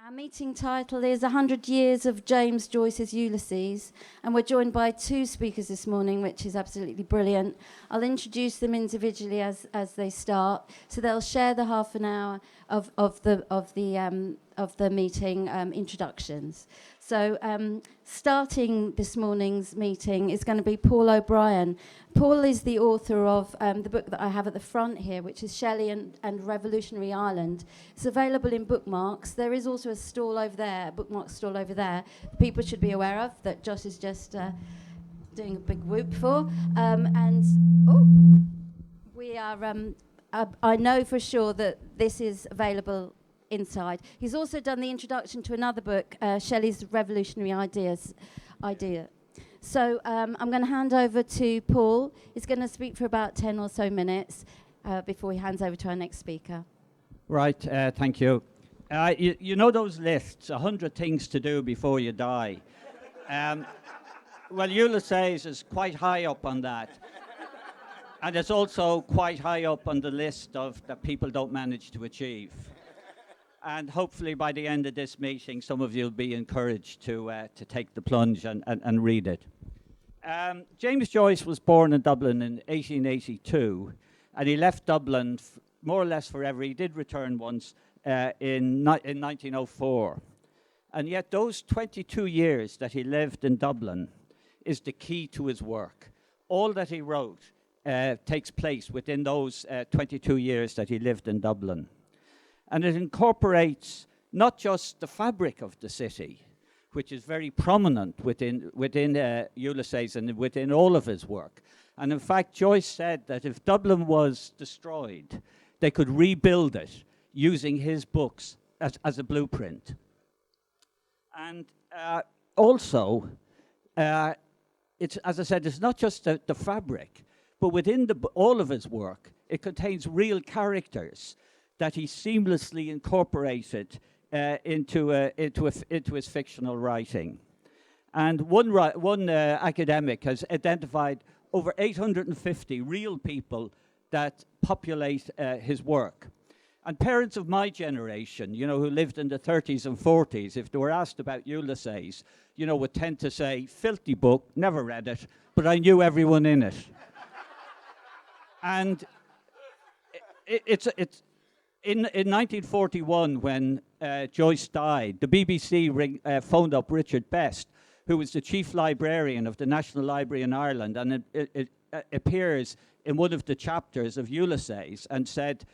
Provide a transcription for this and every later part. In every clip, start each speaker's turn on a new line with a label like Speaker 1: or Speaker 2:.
Speaker 1: Our meeting title is 100 Years of James Joyce's Ulysses, and we're joined by two speakers this morning, which is absolutely brilliant. I'll introduce them individually as they start. So they'll share the half an hour of the meeting introductions. So starting this morning's meeting is going to be Paul O'Brien. Paul is the author of the book that I have at the front here, which is Shelley and Revolutionary Ireland. It's available in bookmarks. There is also a stall over there, a bookmark stall over there, people should be aware of, that Josh is just doing a big whoop for. We are, I know for sure that this is available inside. He's also done the introduction to another book, Shelley's Revolutionary Idea. So I'm going to hand over to Paul. He's going to speak for about 10 or so minutes before he hands over to our next speaker.
Speaker 2: Right, thank you. You know those lists, 100 things to do before you die. Well, Ulysses is quite high up on that. And it's also quite high up on the list of that people don't manage to achieve. And hopefully by the end of this meeting, some of you will be encouraged to take the plunge and read it. James Joyce was born in Dublin in 1882, and he left Dublin more or less forever. He did return once in 1904. And yet those 22 years that he lived in Dublin is the key to his work. All that he wrote takes place within those 22 years that he lived in Dublin. And it incorporates not just the fabric of the city, which is very prominent within Ulysses and within all of his work. And in fact, Joyce said that if Dublin was destroyed, they could rebuild it using his books as a blueprint. And also, it's, as I said, it's not just the fabric, but within all of his work, it contains real characters that he seamlessly incorporated into his fictional writing. And one academic has identified over 850 real people that populate his work. And parents of my generation, you know, who lived in the 30s and 40s, if they were asked about Ulysses, you know, would tend to say, filthy book, never read it, but I knew everyone in it. And it's in 1941, when Joyce died, the BBC phoned up Richard Best, who was the chief librarian of the National Library in Ireland, and it appears in one of the chapters of Ulysses, and said,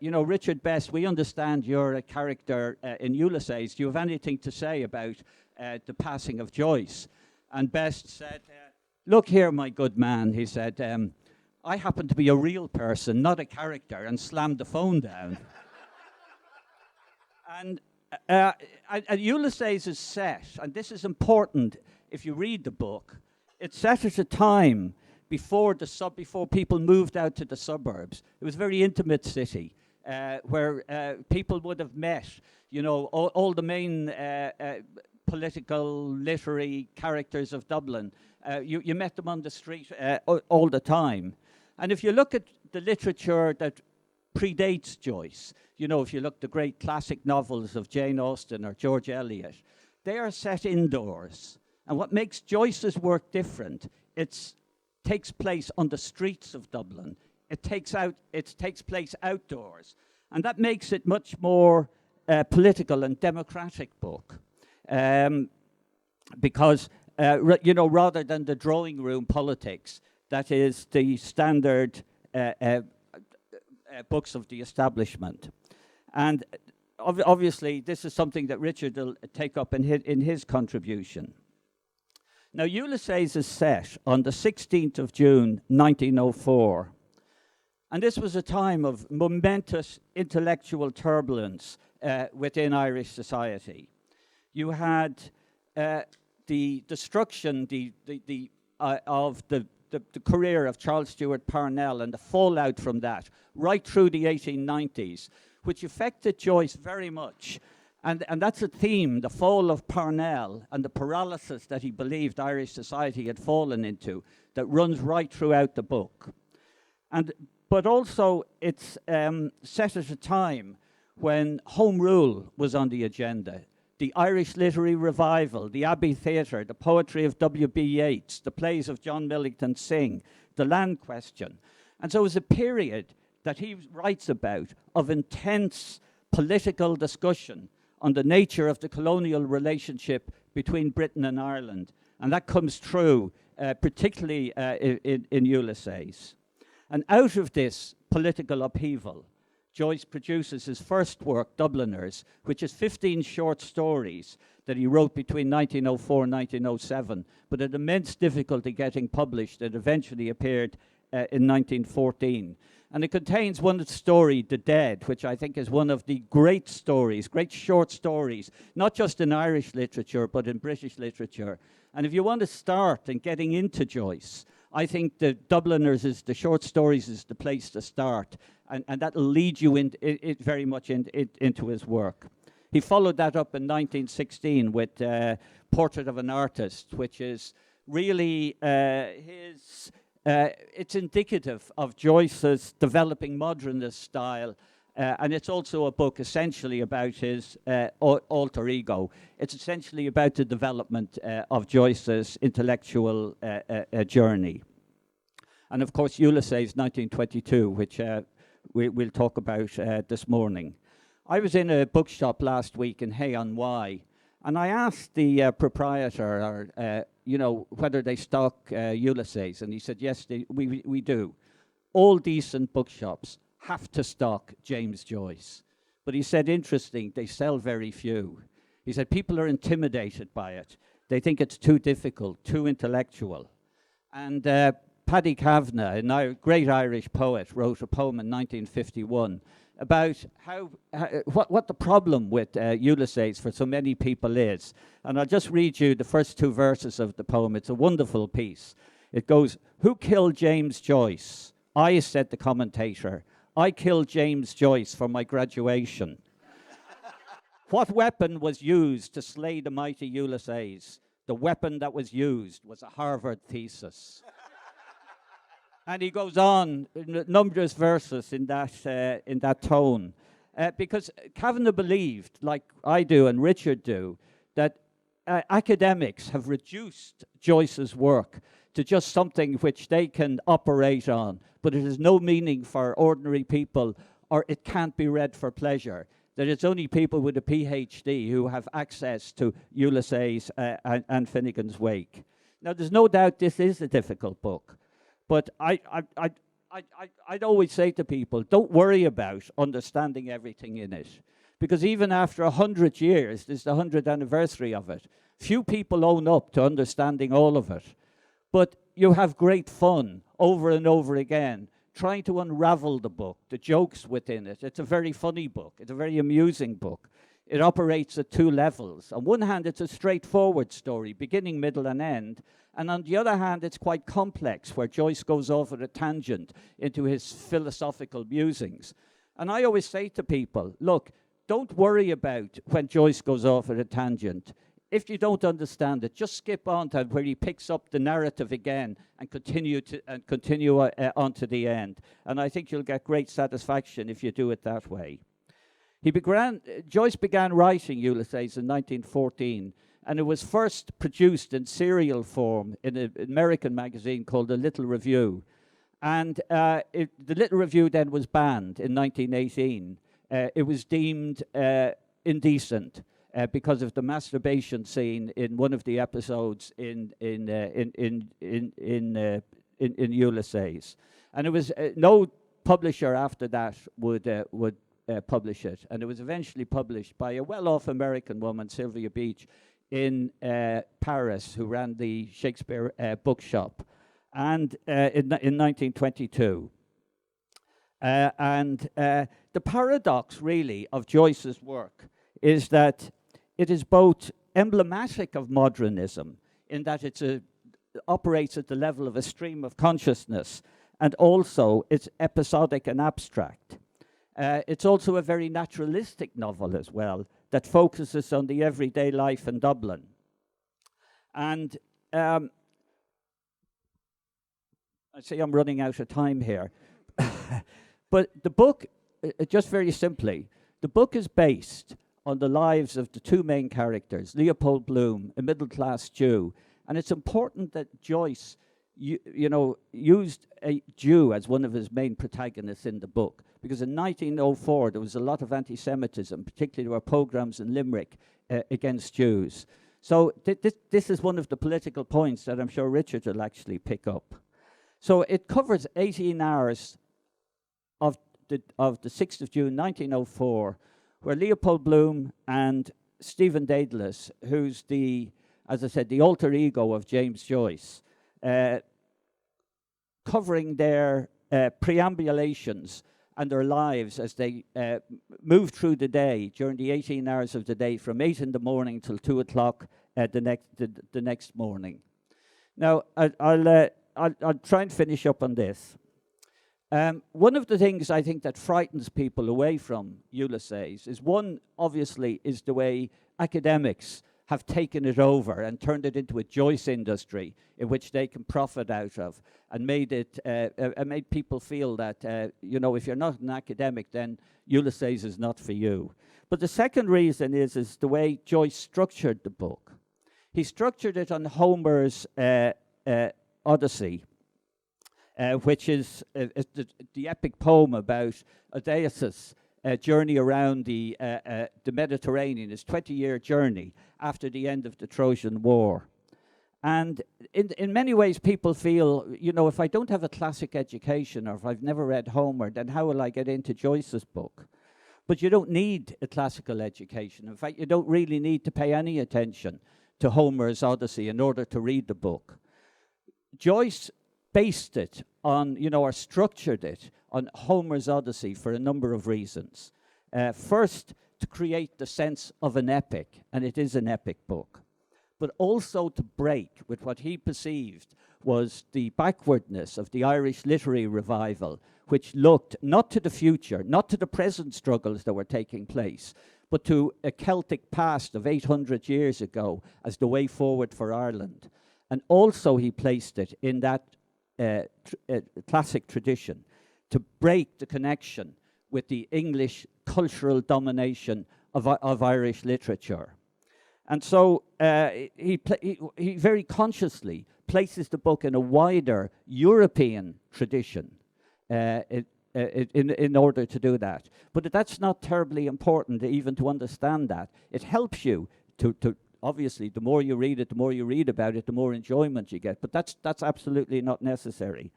Speaker 2: you know, Richard Best, we understand you're a character in Ulysses. Do you have anything to say about the passing of Joyce? And Best said, look here, my good man, he said, I happen to be a real person, not a character, and slammed the phone down. And Ulysses is set, and this is important if you read the book, it's set at a time before people moved out to the suburbs. It was a very intimate city where people would have met, you know, all the main political, literary characters of Dublin. You met them on the street all the time. And if you look at the literature that predates Joyce, you know, if you look at the great classic novels of Jane Austen or George Eliot, they are set indoors. And what makes Joyce's work different, it takes place on the streets of Dublin. It takes place outdoors. And that makes it much more political and democratic book. Because, you know, rather than the drawing room politics, that is the standard books of the establishment. And obviously, this is something that Richard will take up in his contribution. Now, Ulysses is set on the 16th of June, 1904. And this was a time of momentous intellectual turbulence within Irish society. You had the destruction of the career of Charles Stewart Parnell and the fallout from that right through the 1890s, which affected Joyce very much. And that's a theme, the fall of Parnell and the paralysis that he believed Irish society had fallen into, that runs right throughout the book. But also it's set at a time when Home Rule was on the agenda, the Irish literary revival, the Abbey Theatre, the poetry of W.B. Yeats, the plays of John Millington Synge, the land question. And so it was a period that he writes about of intense political discussion on the nature of the colonial relationship between Britain and Ireland. And that comes through, particularly in Ulysses. And out of this political upheaval, Joyce produces his first work, Dubliners, which is 15 short stories that he wrote between 1904 and 1907, but had immense difficulty getting published. It eventually appeared in 1914. And it contains one story, The Dead, which I think is one of the great stories, great short stories, not just in Irish literature, but in British literature. And if you want to start in getting into Joyce, I think the Dubliners, the short stories, is the place to start. And that will lead you very much into his work. He followed that up in 1916 with Portrait of an Artist, which is really it's indicative of Joyce's developing modernist style, and it's also a book essentially about his alter ego. It's essentially about the development of Joyce's intellectual journey. And of course, Ulysses, 1922, which we'll talk about this morning. I was in a bookshop last week in Hay-on-Wye, and I asked the proprietor, whether they stock Ulysses, and he said, yes, we do. All decent bookshops have to stock James Joyce. But he said, interesting, they sell very few. He said, people are intimidated by it. They think it's too difficult, too intellectual. And Paddy Kavanagh, a great Irish poet, wrote a poem in 1951 about what the problem with Ulysses for so many people is. And I'll just read you the first two verses of the poem. It's a wonderful piece. It goes, "Who killed James Joyce? I," said the commentator. "I killed James Joyce for my graduation." What weapon was used to slay the mighty Ulysses? The weapon that was used was a Harvard thesis. And he goes on, numerous verses in that tone. Because Kavanagh believed, like I do and Richard do, that academics have reduced Joyce's work to just something which they can operate on, but it has no meaning for ordinary people, or it can't be read for pleasure. That it's only people with a PhD who have access to Ulysses and Finnegan's Wake. Now, there's no doubt this is a difficult book. But I'd always say to people, don't worry about understanding everything in it. Because even after 100 years, this is the 100th anniversary of it, few people own up to understanding all of it. But you have great fun over and over again, trying to unravel the book, the jokes within it. It's a very funny book. It's a very amusing book. It operates at two levels. On one hand, it's a straightforward story, beginning, middle, and end. And on the other hand, it's quite complex, where Joyce goes off at a tangent into his philosophical musings. And I always say to people, look, don't worry about when Joyce goes off at a tangent. If you don't understand it, just skip on to where he picks up the narrative again and continue on to the end. And I think you'll get great satisfaction if you do it that way. Joyce began writing Ulysses in 1914, and it was first produced in serial form in an American magazine called The Little Review. And the Little Review then was banned in 1918. It was deemed indecent because of the masturbation scene in one of the episodes in Ulysses. And it was no publisher after that would publish it. And it was eventually published by a well-off American woman, Sylvia Beach, in Paris, who ran the Shakespeare bookshop, and in 1922. The paradox, really, of Joyce's work is that it is both emblematic of modernism, in that it operates at the level of a stream of consciousness, and also it's episodic and abstract. It's also a very naturalistic novel as well, that focuses on the everyday life in Dublin. And I see I'm running out of time here. But the book, just very simply, The book is based on the lives of the two main characters, Leopold Bloom, a middle-class Jew. And it's important that Joyce, used a Jew as one of his main protagonists in the book, because in 1904 there was a lot of anti-Semitism, particularly there were pogroms in Limerick against Jews. So this is one of the political points that I'm sure Richard will actually pick up. So it covers 18 hours of the 6th of June 1904, where Leopold Bloom and Stephen Dedalus, who's as I said, the alter ego of James Joyce, covering their preambulations and their lives as they move through the day during the 18 hours of the day from 8 in the morning till 2 o'clock the next morning. Now, I'll try and finish up on this. One of the things I think that frightens people away from Ulysses is obviously, is the way academics have taken it over and turned it into a Joyce industry in which they can profit out of, and made people feel that, if you're not an academic, then Ulysses is not for you. But the second reason is the way Joyce structured the book. He structured it on Homer's Odyssey, which is the epic poem about Odysseus' journey around the Mediterranean, his 20-year journey after the end of the Trojan War. And in many ways, people feel, if I don't have a classic education or if I've never read Homer, then how will I get into Joyce's book? But you don't need a classical education. In fact, you don't really need to pay any attention to Homer's Odyssey in order to read the book. Joyce based it on, or structured it on Homer's Odyssey for a number of reasons. First, to create the sense of an epic, and it is an epic book, but also to break with what he perceived was the backwardness of the Irish literary revival, which looked not to the future, not to the present struggles that were taking place, but to a Celtic past of 800 years ago as the way forward for Ireland. And also he placed it in that classic tradition to break the connection with the English cultural domination of Irish literature. And so he very consciously places the book in a wider European tradition in order to do that. But that's not terribly important even to understand that. It helps you to obviously, the more you read it, the more you read about it, the more enjoyment you get. But that's absolutely not necessary.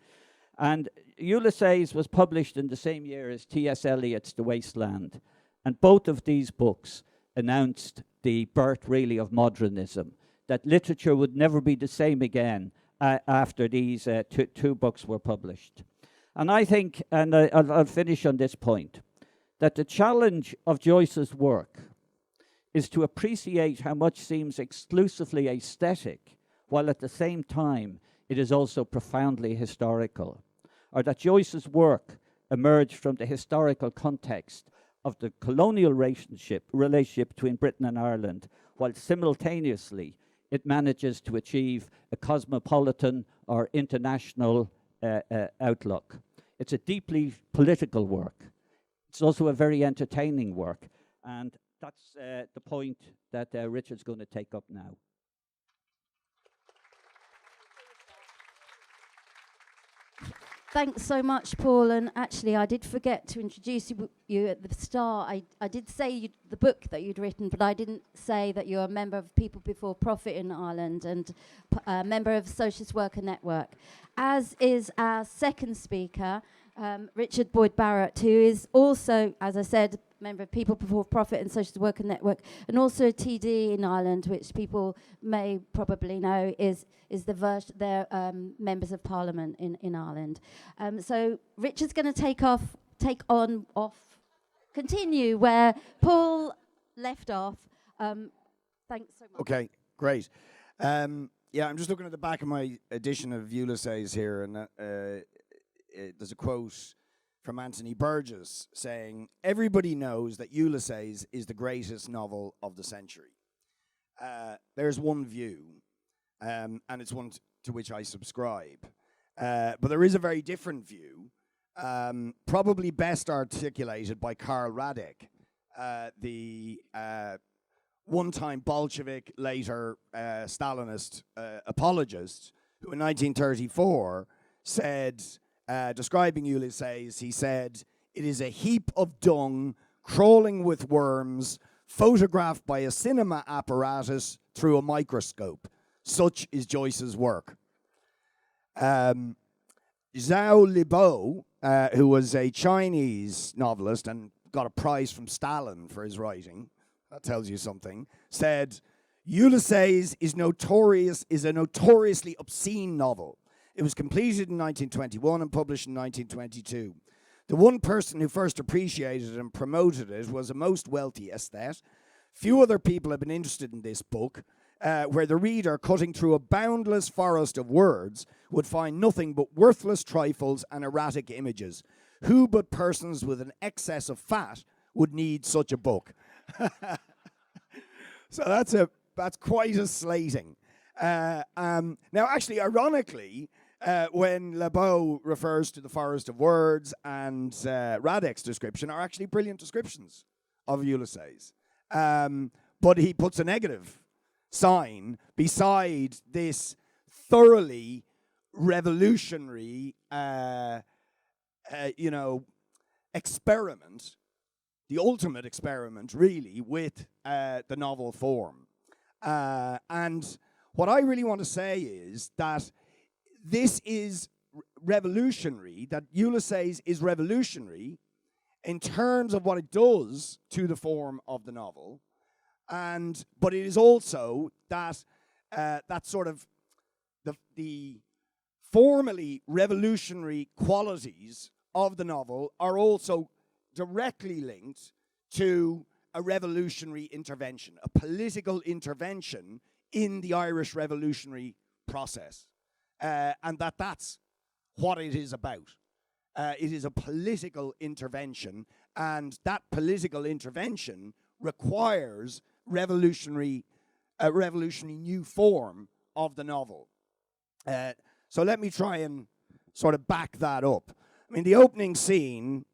Speaker 2: And Ulysses was published in the same year as T.S. Eliot's The Wasteland. And both of these books announced the birth, really, of modernism, that literature would never be the same again after these two books were published. And I think, and I'll finish on this point, that the challenge of Joyce's work is to appreciate how much seems exclusively aesthetic, while at the same time it is also profoundly historical, or that Joyce's work emerged from the historical context of the colonial relationship between Britain and Ireland, while simultaneously it manages to achieve a cosmopolitan or international outlook. It's a deeply political work. It's also a very entertaining work, and that's the point that Richard's going to take up now.
Speaker 1: Thanks so much, Paul. And actually, I did forget to introduce you at the start. I did say the book that you'd written, but I didn't say that you're a member of People Before Profit in Ireland and a member of Socialist Worker Network, as is our second speaker, Richard Boyd Barrett, who is also, as I said, member of People Before Profit and Socialist Worker Network, and also a TD in Ireland, which people may probably know is their members of Parliament in Ireland. So Richard's going to continue where Paul left off. Thanks so much.
Speaker 3: Okay, great. Yeah, I'm just looking at the back of my edition of Ulysses here, and there's a quote from Anthony Burgess saying, "Everybody knows that Ulysses is the greatest novel of the century." There's one view, and it's one to which I subscribe. But there is a very different view, probably best articulated by Karl Radek, the one-time Bolshevik, later Stalinist apologist, who in 1934 said, describing Ulysses, he said, "It is a heap of dung crawling with worms, photographed by a cinema apparatus through a microscope. Such is Joyce's work." Zhao Libo, who was a Chinese novelist and got a prize from Stalin for his writing, that tells you something, said, "Ulysses is a notoriously obscene novel. It was completed in 1921 and published in 1922. The one person who first appreciated and promoted it was a most wealthy aesthete. Few other people have been interested in this book, where the reader, cutting through a boundless forest of words, would find nothing but worthless trifles and erratic images. Who but persons with an excess of fat would need such a book?" So that's quite a slating. Now, actually, ironically, when Lebeau refers to the forest of words and Radek's description are actually brilliant descriptions of Ulysses. But he puts a negative sign beside this thoroughly revolutionary, experiment, the ultimate experiment, really, with the novel form. And what I really want to say is that this is revolutionary, that Ulysses is revolutionary in terms of what it does to the form of the novel, but it is also that that sort of the formally revolutionary qualities of the novel are also directly linked to a revolutionary intervention, a political intervention in the Irish revolutionary process, and that's what it is about. It is a political intervention, and that political intervention requires a revolutionary new form of the novel. So let me try and sort of back that up. I mean, the opening scene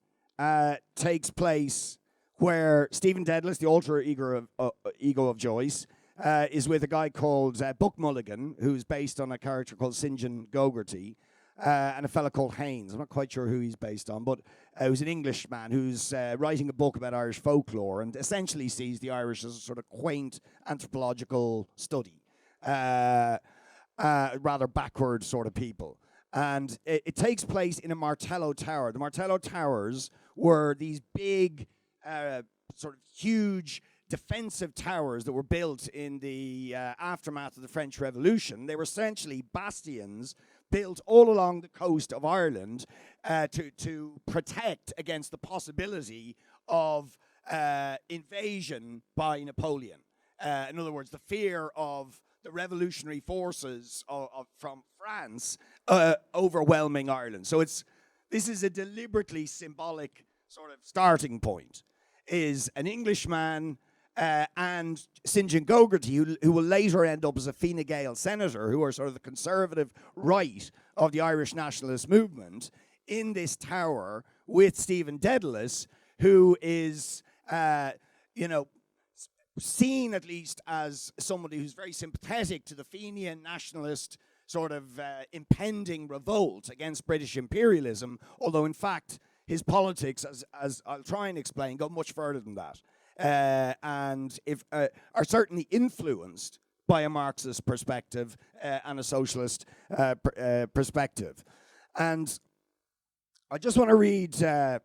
Speaker 3: takes place where Stephen Dedalus, the alter ego of Joyce, is with a guy called Buck Mulligan, who's based on a character called St. John Gogarty, and a fella called Haynes. I'm not quite sure who he's based on, but who's an Englishman who's writing a book about Irish folklore and essentially sees the Irish as a sort of quaint anthropological study, rather backward sort of people. And it takes place in a Martello Tower. The Martello Towers were these big, sort of huge defensive towers that were built in the aftermath of the French Revolution. They were essentially bastions built all along the coast of Ireland to protect against the possibility of invasion by Napoleon. In other words, the fear of the revolutionary forces from France overwhelming Ireland. So this is a deliberately symbolic sort of starting point, is an Englishman and St. John Gogarty, who will later end up as a Fine Gael senator, who are sort of the conservative right of the Irish nationalist movement, in this tower with Stephen Dedalus, who is, seen at least as somebody who's very sympathetic to the Fenian nationalist sort of impending revolt against British imperialism, although in fact his politics, as I'll try and explain, go much further than that, and are certainly influenced by a Marxist perspective and a socialist perspective. And I just want to read a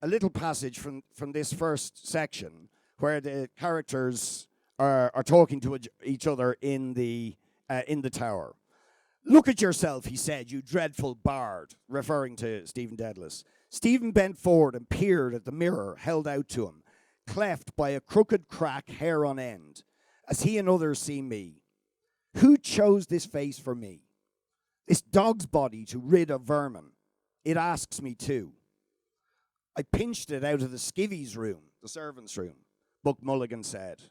Speaker 3: little passage from this first section, where the characters are talking to each other in the tower. "Look at yourself," he said, "you dreadful bard," referring to Stephen Dedalus. Stephen bent forward and peered at the mirror held out to him, cleft by a crooked crack, hair on end. "As he and others see me. Who chose this face for me? This dog's body to rid of vermin? It asks me too. I pinched it out of the skivvy's room, the servant's room," Buck Mulligan said.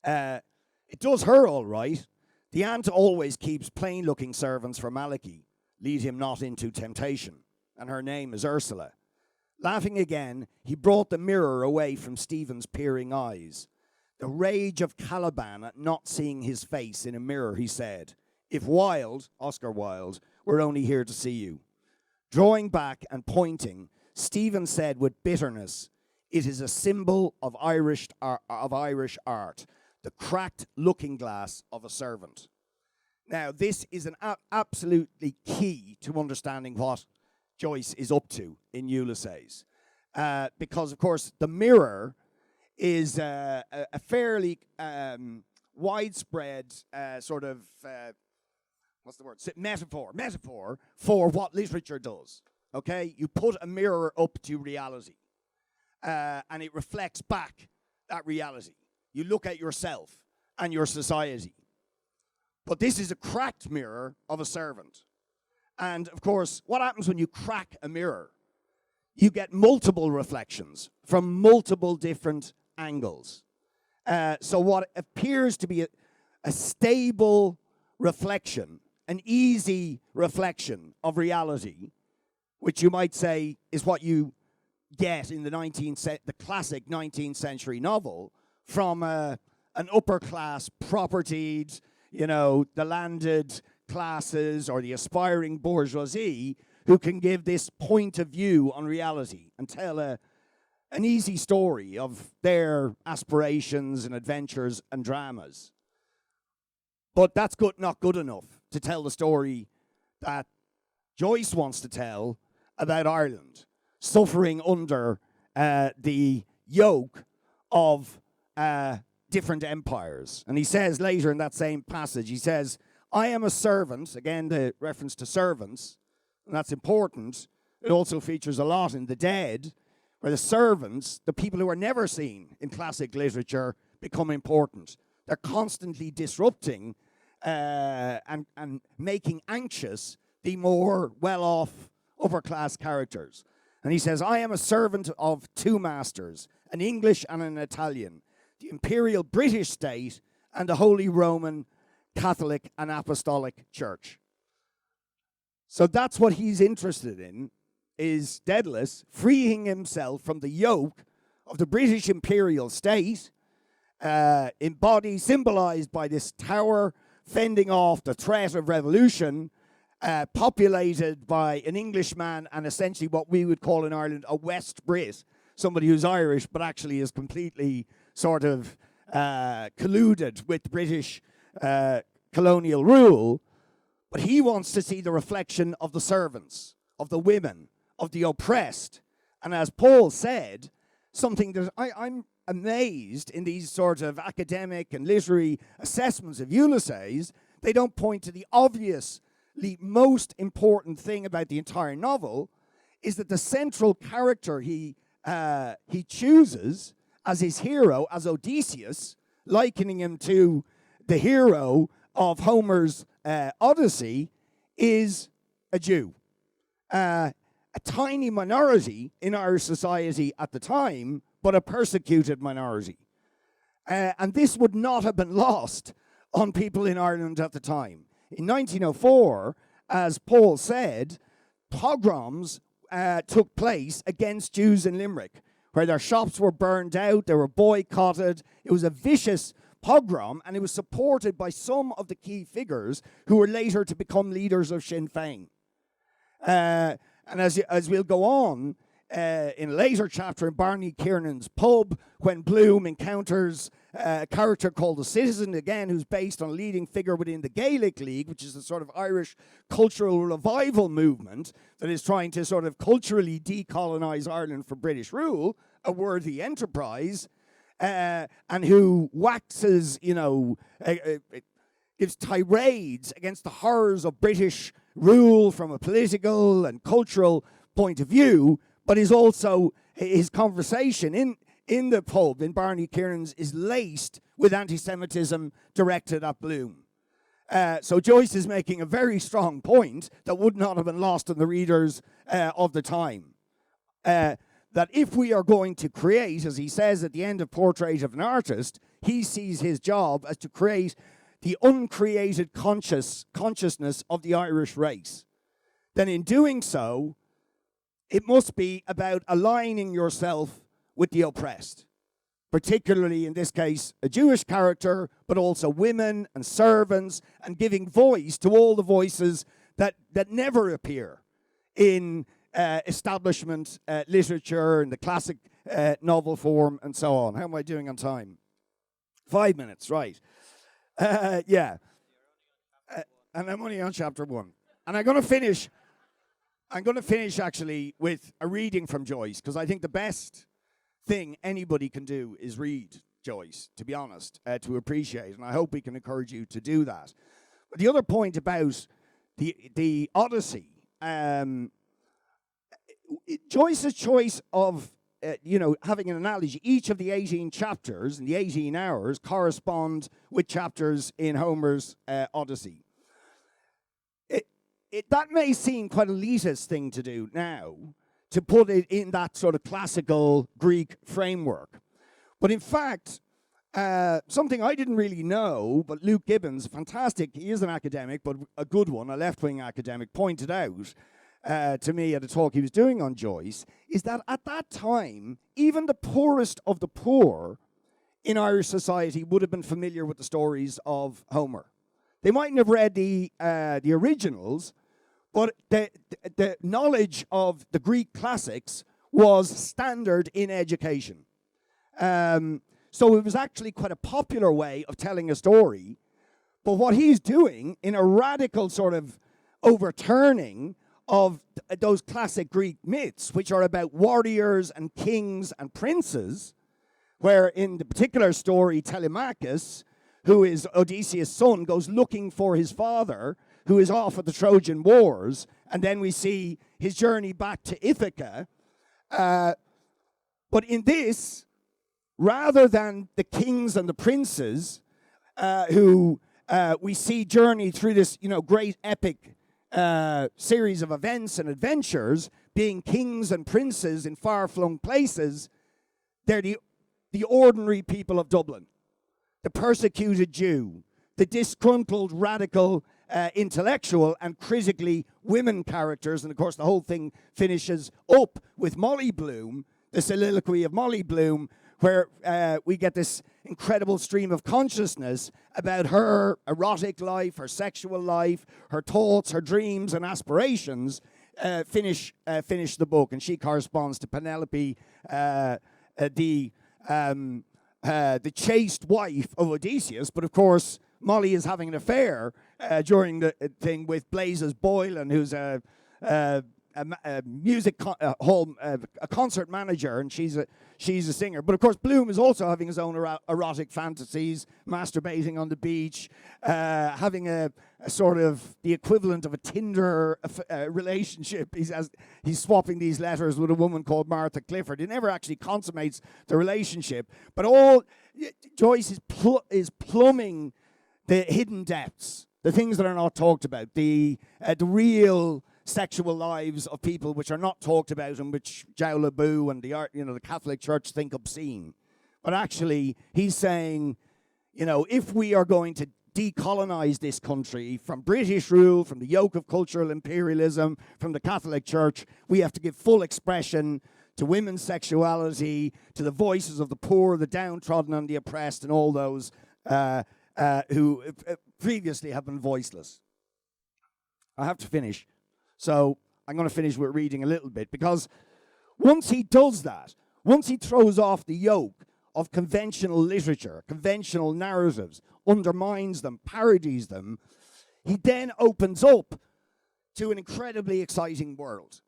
Speaker 3: "It does her all right. The aunt always keeps plain-looking servants for Malachy, lead him not into temptation, and her name is Ursula. Laughing again, he brought the mirror away from Stephen's peering eyes. The rage of Caliban at not seeing his face in a mirror, he said. If Wilde, Oscar Wilde, were only here to see you. Drawing back and pointing, Stephen said with bitterness, it is a symbol of Irish art, the cracked looking glass of a servant. Now, this is an absolutely key to understanding what Joyce is up to in Ulysses. Because, of course, the mirror is a fairly widespread metaphor for what literature does. Okay? You put a mirror up to reality, and it reflects back that reality. You look at yourself and your society. But this is a cracked mirror of a servant. And, of course, what happens when you crack a mirror? You get multiple reflections from multiple different angles. So what appears to be a stable reflection, an easy reflection of reality, which you might say is what you get in the classic 19th century novel from an upper-class propertied, the landed classes or the aspiring bourgeoisie who can give this point of view on reality and tell an easy story of their aspirations and adventures and dramas. But that's not good enough to tell the story that Joyce wants to tell about Ireland suffering under the yoke of different empires. And he says later in that same passage, he says, I am a servant, again the reference to servants, and that's important. It also features a lot in The Dead, where the servants, the people who are never seen in classic literature, become important. They're constantly disrupting and making anxious the more well-off upper-class characters. And he says, I am a servant of two masters, an English and an Italian, the imperial British state and the Holy Roman Catholic and Apostolic Church. So that's what he's interested in, is Daedalus freeing himself from the yoke of the British imperial state, symbolized by this tower fending off the threat of revolution, populated by an Englishman and essentially what we would call in Ireland a West Brit, somebody who's Irish but actually is completely sort of colluded with British colonial rule. But he wants to see the reflection of the servants, of the women, of the oppressed. And as Paul said, something that I'm amazed in these sort of academic and literary assessments of Ulysses, they don't point to the obviously most important thing about the entire novel, is that the central character he chooses as his hero, as Odysseus, likening him to the hero of Homer's Odyssey, is a Jew. A tiny minority in Irish society at the time, but a persecuted minority. And this would not have been lost on people in Ireland at the time. In 1904, as Paul said, pogroms took place against Jews in Limerick, where their shops were burned out, they were boycotted. It was a vicious pogrom, and it was supported by some of the key figures who were later to become leaders of Sinn Féin. And as we'll go on, in a later chapter in Barney Kiernan's Pub, when Bloom encounters a character called the Citizen, again, who's based on a leading figure within the Gaelic League, which is a sort of Irish cultural revival movement that is trying to sort of culturally decolonize Ireland from British rule, a worthy enterprise, and who waxes, gives tirades against the horrors of British rule from a political and cultural point of view, but is also, his conversation in the pub in Barney Kiernan's is laced with anti-Semitism directed at Bloom. So Joyce is making a very strong point that would not have been lost on the readers of the time. That if we are going to create, as he says at the end of Portrait of an Artist, he sees his job as to create the uncreated consciousness of the Irish race. Then in doing so, it must be about aligning yourself with the oppressed, particularly in this case a Jewish character, but also women and servants, and giving voice to all the voices that never appear in establishment literature, in the classic novel form, and so on. How am I doing on time? 5 minutes, right. Yeah. And I'm only on chapter 1. And I'm going to finish actually with a reading from Joyce, because I think the best thing anybody can do is read Joyce, to be honest, to appreciate. And I hope we can encourage you to do that. But the other point about the Odyssey, Joyce's choice of having an analogy, each of the 18 chapters in the 18 hours correspond with chapters in Homer's Odyssey. That may seem quite an elitist thing to do now, to put it in that sort of classical Greek framework. But in fact, something I didn't really know, but Luke Gibbons, fantastic, he is an academic, but a good one, a left-wing academic, pointed out to me at a talk he was doing on Joyce, is that at that time, even the poorest of the poor in Irish society would have been familiar with the stories of Homer. They mightn't have read the originals, but the knowledge of the Greek classics was standard in education. So it was actually quite a popular way of telling a story. But what he's doing in a radical sort of overturning of those classic Greek myths, which are about warriors and kings and princes, where in the particular story, Telemachus, who is Odysseus' son, goes looking for his father, who is off at the Trojan Wars, and then we see his journey back to Ithaca. But in this, rather than the kings and the princes who we see journey through this, great epic series of events and adventures, being kings and princes in far-flung places, they're the ordinary people of Dublin, the persecuted Jew, the disgruntled radical intellectual and critically women characters. And of course the whole thing finishes up with Molly Bloom, the soliloquy of Molly Bloom, where we get this incredible stream of consciousness about her erotic life, her sexual life, her thoughts, her dreams and aspirations, finish the book. And she corresponds to Penelope, the chaste wife of Odysseus. But of course, Molly is having an affair during the thing with Blazes Boylan, who's a music hall, a concert manager, and she's a singer. But of course, Bloom is also having his own erotic fantasies, masturbating on the beach, having a sort of the equivalent of a Tinder relationship. He's swapping these letters with a woman called Martha Clifford. He never actually consummates the relationship. But Joyce is plumbing the hidden depths, the things that are not talked about, the real sexual lives of people which are not talked about and which Jowla Boo and the Catholic Church think obscene. But actually, he's saying, if we are going to decolonize this country from British rule, from the yoke of cultural imperialism, from the Catholic Church, we have to give full expression to women's sexuality, to the voices of the poor, the downtrodden and the oppressed, and all those who previously have been voiceless. I have to finish. So I'm going to finish with reading a little bit, because once he does that, once he throws off the yoke of conventional literature, conventional narratives, undermines them, parodies them, he then opens up to an incredibly exciting world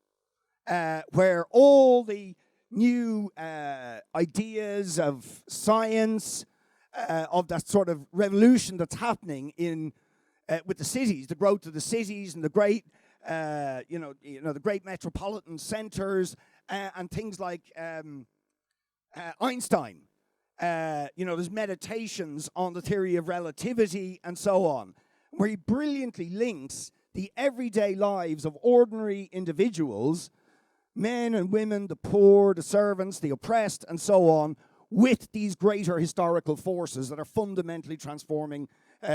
Speaker 3: where all the new ideas of science, of that sort of revolution that's happening in with the cities, the growth of the cities and the great the great metropolitan centers, and things like Einstein. There's meditations on the theory of relativity and so on, where he brilliantly links the everyday lives of ordinary individuals, men and women, the poor, the servants, the oppressed, and so on, with these greater historical forces that are fundamentally transforming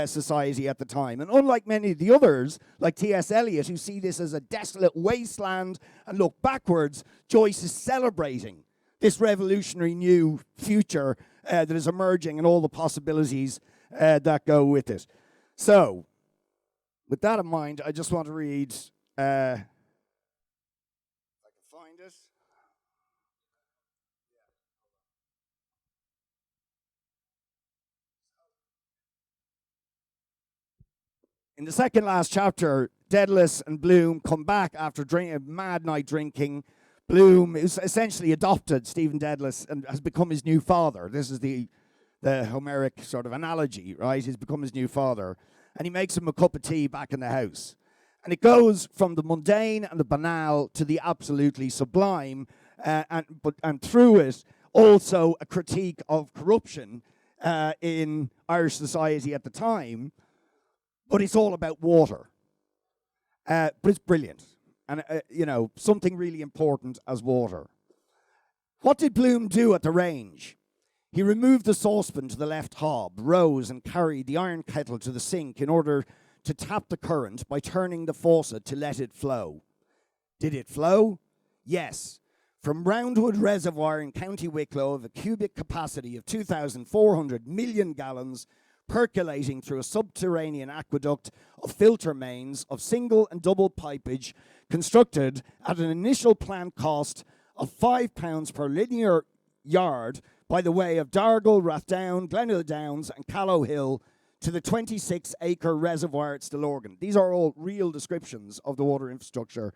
Speaker 3: society at the time. And unlike many of the others, like T.S. Eliot, who see this as a desolate wasteland and look backwards, Joyce is celebrating this revolutionary new future that is emerging and all the possibilities that go with it. So, with that in mind, I just want to read, if I can find it. In the second last chapter, Daedalus and Bloom come back after a mad night drinking. Bloom is essentially adopted Stephen Daedalus and has become his new father. This is the Homeric sort of analogy, right? He's become his new father. And he makes him a cup of tea back in the house. And it goes from the mundane and the banal to the absolutely sublime, and through it, also a critique of corruption in Irish society at the time. But it's all about water. But it's brilliant. And, something really important as water. What did Bloom do at the range? He removed the saucepan to the left hob, rose and carried the iron kettle to the sink in order to tap the current by turning the faucet to let it flow. Did it flow? Yes. From Roundwood Reservoir in County Wicklow of a cubic capacity of 2,400 million gallons, percolating through a subterranean aqueduct of filter mains of single and double pipage constructed at an initial plant cost of £5 per linear yard by the way of Dargle, Rathdown, Glenhill Downs and Callow Hill to the 26-acre reservoir at Stillorgan. These are all real descriptions of the water infrastructure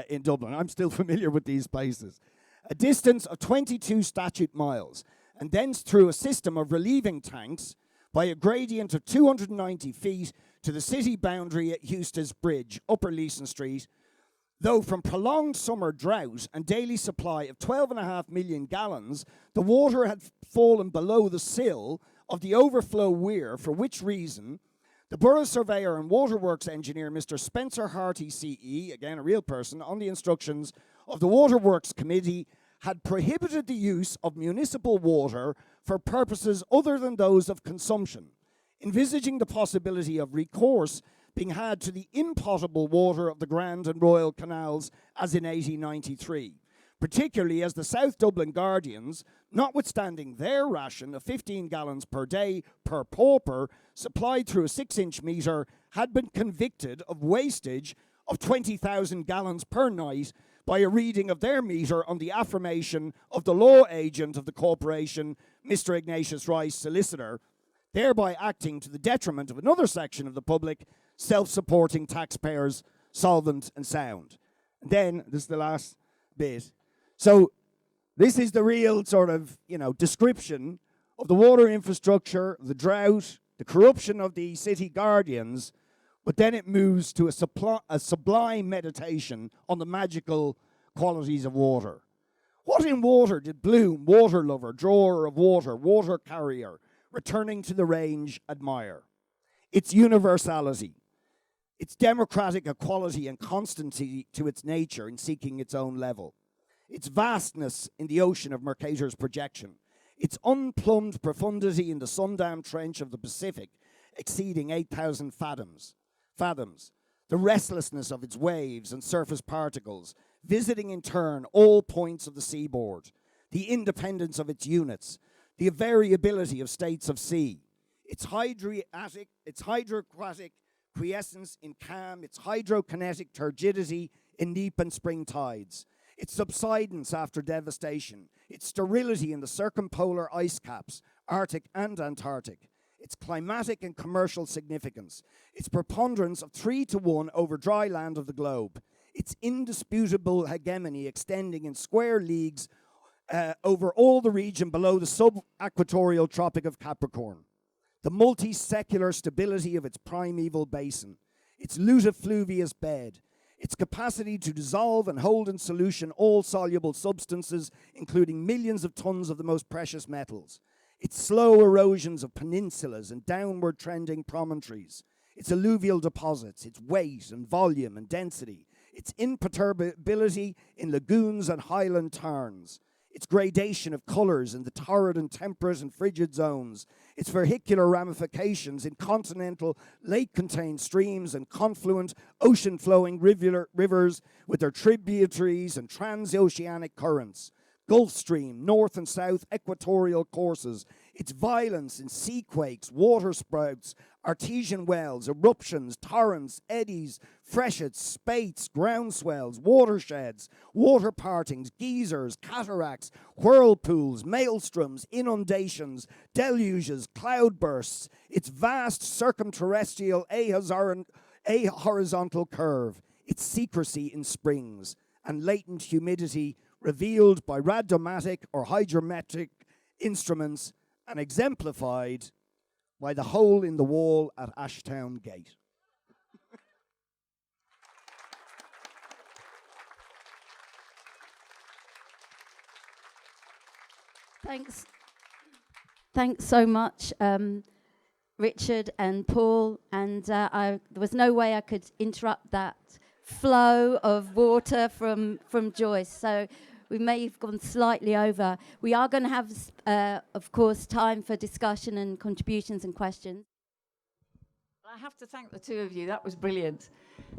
Speaker 3: in Dublin. I'm still familiar with these places. A distance of 22 statute miles, and thence through a system of relieving tanks by a gradient of 290 feet to the city boundary at Eustace Bridge, Upper Leeson Street, though from prolonged summer drought and daily supply of 12.5 million gallons, the water had fallen below the sill of the overflow weir, for which reason the Borough Surveyor and Waterworks Engineer, Mr. Spencer Harty, CE, again a real person, on the instructions of the Waterworks Committee, had prohibited the use of municipal water for purposes other than those of consumption, envisaging the possibility of recourse being had to the impotable water of the Grand and Royal Canals as in 1893, particularly as the South Dublin Guardians, notwithstanding their ration of 15 gallons per day per pauper supplied through a 6-inch metre, had been convicted of wastage of 20,000 gallons per night by a reading of their metre on the affirmation of the law agent of the corporation, Mr. Ignatius Rice, solicitor, thereby acting to the detriment of another section of the public, self-supporting taxpayers, solvent and sound. And then, this is the last bit. So, this is the real sort of, description of the water infrastructure, the drought, the corruption of the city guardians, but then it moves to a sublime meditation on the magical qualities of water. What in water did Bloom, water lover, drawer of water, water carrier, returning to the range, admire? Its universality, its democratic equality and constancy to its nature in seeking its own level, its vastness in the ocean of Mercator's projection, its unplumbed profundity in the Sundam Trench of the Pacific, exceeding 8,000 fathoms, the restlessness of its waves and surface particles, visiting in turn all points of the seaboard, the independence of its units, the variability of states of sea, its hydroquatic quiescence in calm, its hydrokinetic turgidity in neap and spring tides, its subsidence after devastation, its sterility in the circumpolar ice caps, Arctic and Antarctic, its climatic and commercial significance, its preponderance of 3-to-1 over dry land of the globe, its indisputable hegemony extending in square leagues over all the region below the sub-equatorial Tropic of Capricorn, the multi-secular stability of its primeval basin, its lutifluvious bed, its capacity to dissolve and hold in solution all soluble substances, including millions of tons of the most precious metals, its slow erosions of peninsulas and downward trending promontories, its alluvial deposits, its weight and volume and density, its imperturbability in lagoons and highland tarns, its gradation of colours in the torrid and temperate and frigid zones, its vehicular ramifications in continental lake-contained streams and confluent ocean-flowing rivers with their tributaries and transoceanic currents, Gulf Stream, north and south equatorial courses, its violence in sea quakes, water spouts, artesian wells, eruptions, torrents, eddies, freshets, spates, ground swells, watersheds, water partings, geysers, cataracts, whirlpools, maelstroms, inundations, deluges, cloudbursts, its vast circumterrestrial ahorizontal curve, its secrecy in springs, and latent humidity revealed by radomatic or hydrometric instruments and exemplified by the hole in the wall at Ashtown Gate.
Speaker 1: Thanks so much, Richard and Paul. And there was no way I could interrupt that flow of water from Joyce. So we may have gone slightly over. We are going to have, of course, time for discussion and contributions and questions.
Speaker 4: I have to thank the two of you. That was brilliant.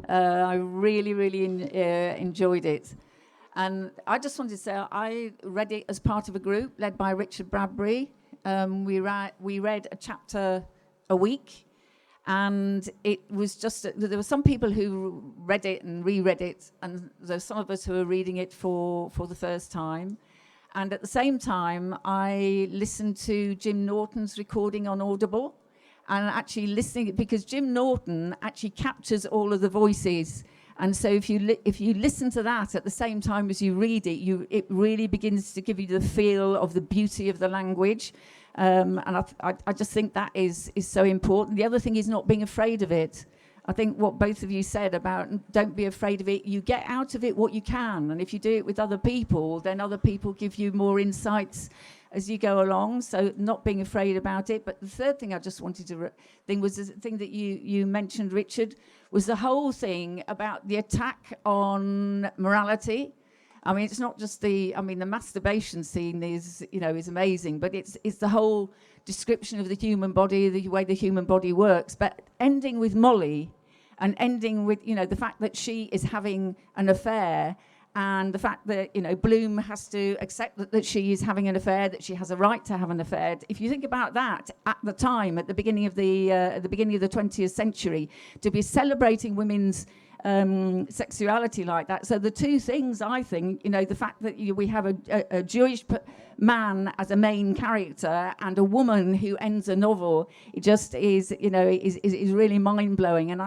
Speaker 4: I really enjoyed it. And I just wanted to say I read it as part of a group led by Richard Bradbury. We read a chapter a week. And it was just, there were some people who read it and reread it, and there's some of us who are reading it for the first time. And at the same time, I listened to Jim Norton's recording on Audible, and actually listening, because Jim Norton actually captures all of the voices. And so if you listen to that at the same time as you read it, it really begins to give you the feel of the beauty of the language. And I just think that is so important. The other thing is not being afraid of it. I think what both of you said about don't be afraid of it, you get out of it what you can. And if you do it with other people, then other people give you more insights as you go along. So not being afraid about it. But the third thing I just wanted to think was the thing that you mentioned, Richard, was the whole thing about the attack on morality. I mean, it's not just the masturbation scene is amazing, but it's the whole description of the human body, the way the human body works, but ending with Molly and ending with, the fact that she is having an affair, and the fact that, Bloom has to accept that she is having an affair, that she has a right to have an affair. If you think about that at the time, at the beginning of the 20th century, to be celebrating women's sexuality like that. So the two things, I think, the fact that we have a Jewish man as a main character and a woman who ends a novel, it just is really mind-blowing. And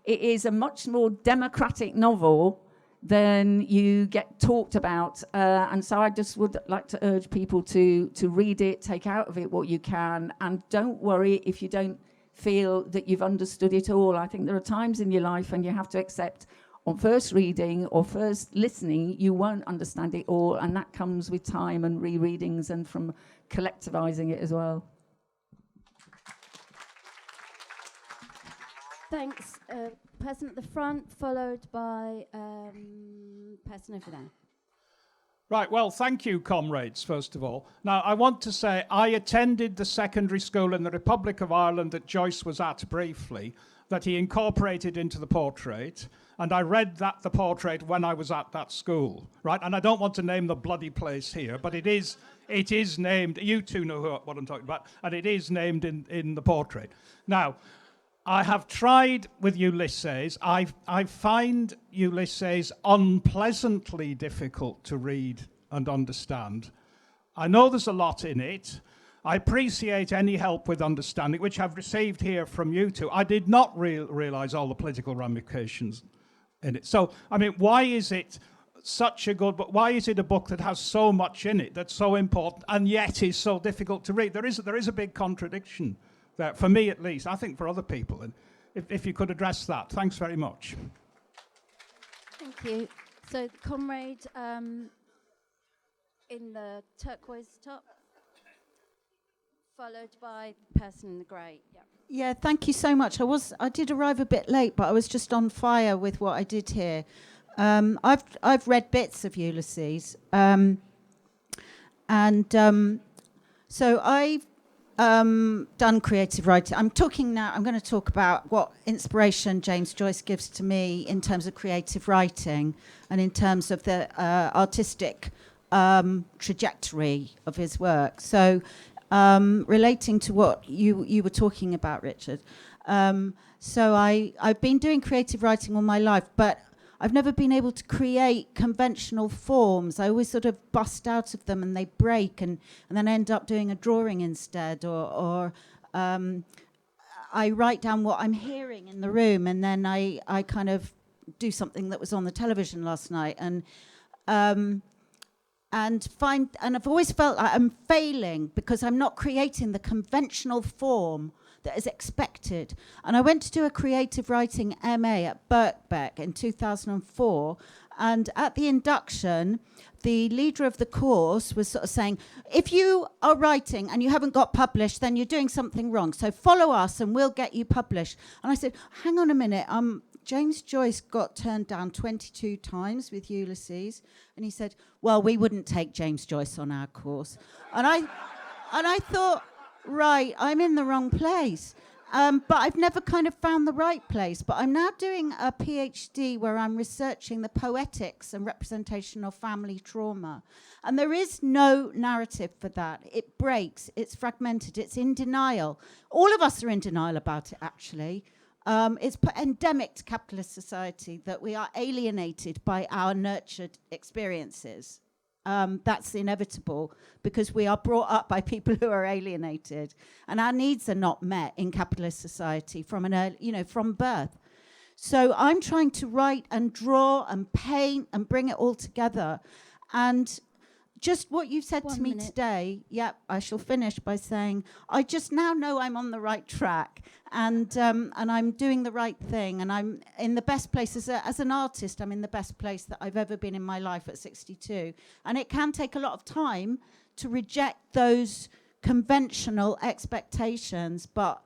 Speaker 4: it is a much more democratic novel than you get talked about. And so I just would like to urge people to read it, take out of it what you can, and don't worry if you don't feel that you've understood it all. I think there are times in your life when you have to accept on first reading or first listening, you won't understand it all, and that comes with time and rereadings and from collectivizing it as well.
Speaker 1: Thanks. Person at the front, followed by person over there.
Speaker 5: Right, well, thank you, comrades, first of all. Now, I want to say I attended the secondary school in the Republic of Ireland that Joyce was at briefly, that he incorporated into the portrait, and I read the portrait when I was at that school, right? And I don't want to name the bloody place here, but it is named, you two know what I'm talking about, and it is named in the portrait. Now, I have tried with Ulysses. I find Ulysses unpleasantly difficult to read and understand. I know there's a lot in it. I appreciate any help with understanding, which I've received here from you two. I did not realize all the political ramifications in it. So, I mean, why is it such a good book? Why is it a book that has so much in it that's so important and yet is so difficult to read? There is a big contradiction there, for me at least. I think for other people. And if you could address that. Thanks very much.
Speaker 1: Thank you. So, comrade in the turquoise top, followed by person in the grey.
Speaker 6: Yeah, thank you so much. I did arrive a bit late, but I was just on fire with what I did here. I've read bits of Ulysses. And so I've done creative writing. I'm going to talk about what inspiration James Joyce gives to me in terms of creative writing and in terms of the artistic trajectory of his work. So relating to what you were talking about, Richard. So I've been doing creative writing all my life, but I've never been able to create conventional forms. I always sort of bust out of them and they break, and then I end up doing a drawing instead, or I write down what I'm hearing in the room, and then I kind of do something that was on the television last night, and I've always felt like I'm failing because I'm not creating the conventional form that is expected. And I went to do a creative writing MA at Birkbeck in 2004, and at the induction, the leader of the course was sort of saying, if you are writing and you haven't got published, then you're doing something wrong. So follow us and we'll get you published. And I said, hang on a minute, James Joyce got turned down 22 times with Ulysses. And he said, well, we wouldn't take James Joyce on our course. And I thought, right, I'm in the wrong place. But I've never kind of found the right place. But I'm now doing a PhD where I'm researching the poetics and representation of family trauma. And there is no narrative for that. It breaks, it's fragmented, it's in denial. All of us are in denial about it, actually. It's endemic to capitalist society that we are alienated by our nurtured experiences. That's inevitable because we are brought up by people who are alienated, and our needs are not met in capitalist society from from birth. So I'm trying to write and draw and paint and bring it all together. And just what you've said to me today, I shall finish by saying I just now know I'm on the right track, and I'm doing the right thing, and I'm in the best place as an artist. I'm in the best place that I've ever been in my life at 62, and it can take a lot of time to reject those conventional expectations, but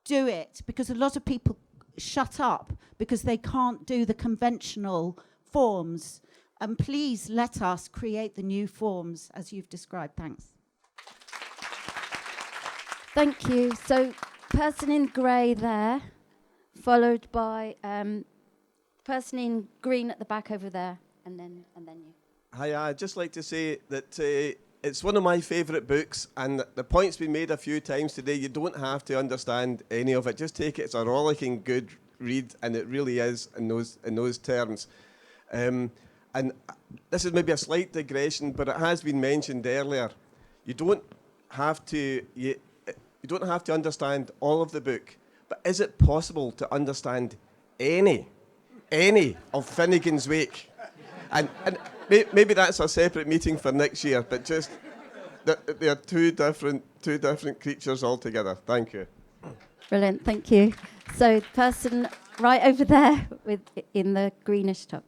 Speaker 6: do it, because a lot of people shut up because they can't do the conventional forms. And please let us create the new forms as you've described. Thanks.
Speaker 1: Thank you. So, person in grey there, followed by person in green at the back over there, and then you.
Speaker 7: Hi, I'd just like to say that it's one of my favourite books, and the point's been made a few times today. You don't have to understand any of it. Just take it as a rollicking good read, and it really is in those terms. And this is maybe a slight digression, but it has been mentioned earlier. You don't have to understand all of the book, but is it possible to understand any of Finnegan's Wake? And maybe that's a separate meeting for next year, but just they are two different creatures altogether. Thank you.
Speaker 1: Brilliant, thank you. So, person right over there in the greenish top.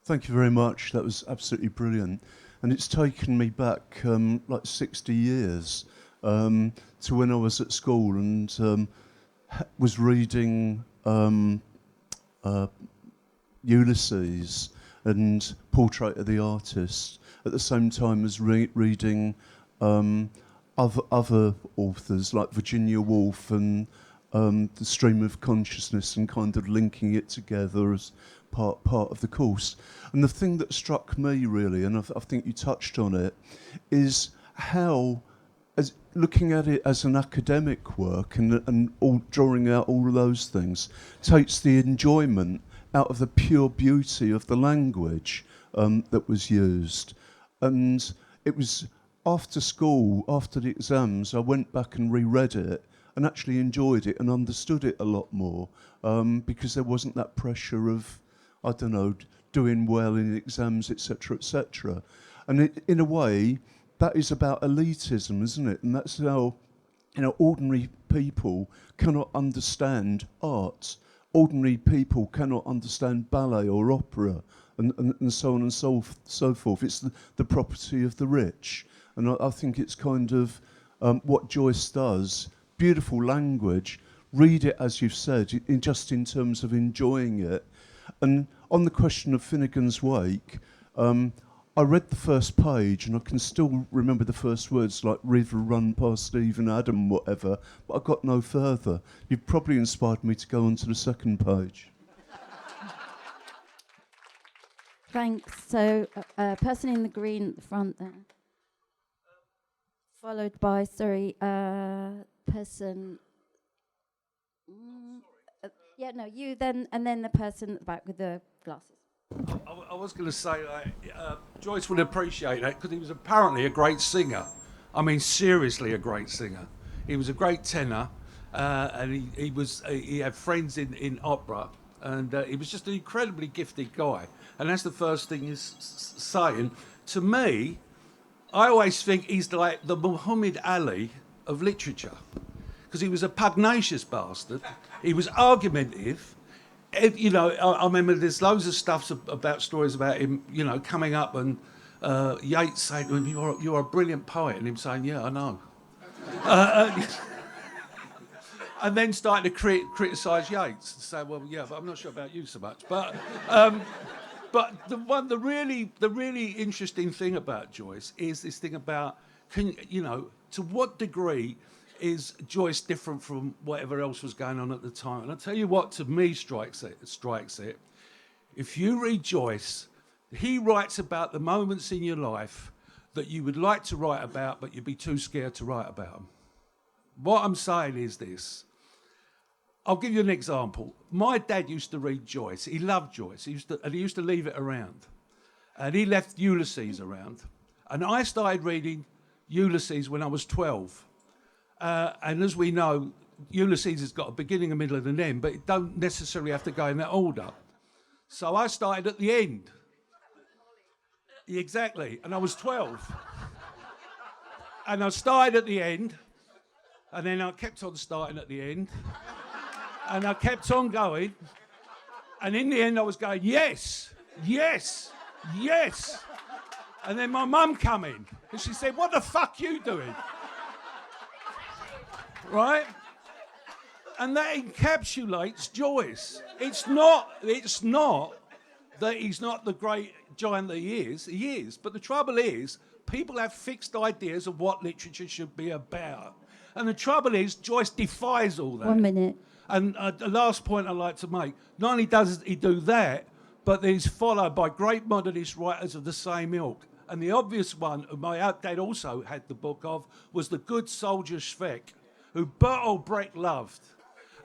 Speaker 8: Thank you very much. That was absolutely brilliant. And it's taken me back like 60 years to when I was at school and was reading Ulysses and Portrait of the Artist at the same time as reading other authors like Virginia Woolf and The Stream of Consciousness, and kind of linking it together as part of the course. And the thing that struck me really, and I think you touched on it, is how, as looking at it as an academic work and all drawing out all of those things, takes the enjoyment out of the pure beauty of the language that was used. And it was after school, after the exams, I went back and reread it and actually enjoyed it and understood it a lot more because there wasn't that pressure of, I don't know, doing well in exams, etc., etc. And in a way, that is about elitism, isn't it? And that's how, ordinary people cannot understand art. Ordinary people cannot understand ballet or opera, and so on and so forth. It's the property of the rich. And I think it's kind of what Joyce does. Beautiful language. Read it, as you've said, just in terms of enjoying it. And on the question of Finnegan's Wake, I read the first page and I can still remember the first words like river run past Steve and Adam, whatever, but I got no further. You've probably inspired me to go on to the second page.
Speaker 1: Thanks. So, person in the green at the front there. Followed by, person... you then, and then the person at the back with the glasses.
Speaker 9: I was going to say, Joyce would appreciate that because he was apparently a great singer. I mean, seriously a great singer. He was a great tenor, and he had friends in opera, and he was just an incredibly gifted guy. And that's the first thing he's saying. To me, I always think he's like the Muhammad Ali of literature, because he was a pugnacious bastard. He was argumentative. I remember there's loads of stuff about stories about him, coming up and Yeats saying to him, you're a brilliant poet, and him saying, yeah, I know. And then starting to criticise Yeats and say, well, yeah, but I'm not sure about you so much. But the really interesting thing about Joyce is this thing about, to what degree is Joyce different from whatever else was going on at the time? And I'll tell you what, to me, strikes it. If you read Joyce, he writes about the moments in your life that you would like to write about, but you'd be too scared to write about them. What I'm saying is this. I'll give you an example. My dad used to read Joyce. He loved Joyce. He used to leave it around. And he left Ulysses around. And I started reading Ulysses when I was 12. And as we know, Ulysses has got a beginning, a middle, and an end, but it don't necessarily have to go in that order. So I started at the end. Exactly, and I was 12. And I started at the end, and then I kept on starting at the end, and I kept on going, and in the end I was going, yes, yes, yes. And then my mum come in, and she said, what the fuck you doing? Right? And that encapsulates Joyce. It's not that he's not the great giant that he is, but the trouble is, people have fixed ideas of what literature should be about. And the trouble is, Joyce defies all that.
Speaker 1: 1 minute.
Speaker 9: And the last point I'd like to make, not only does he do that, but he's followed by great modernist writers of the same ilk. And the obvious one, who my dad also had the book of, was The Good Soldier Schweck, who Bertolt Brecht loved.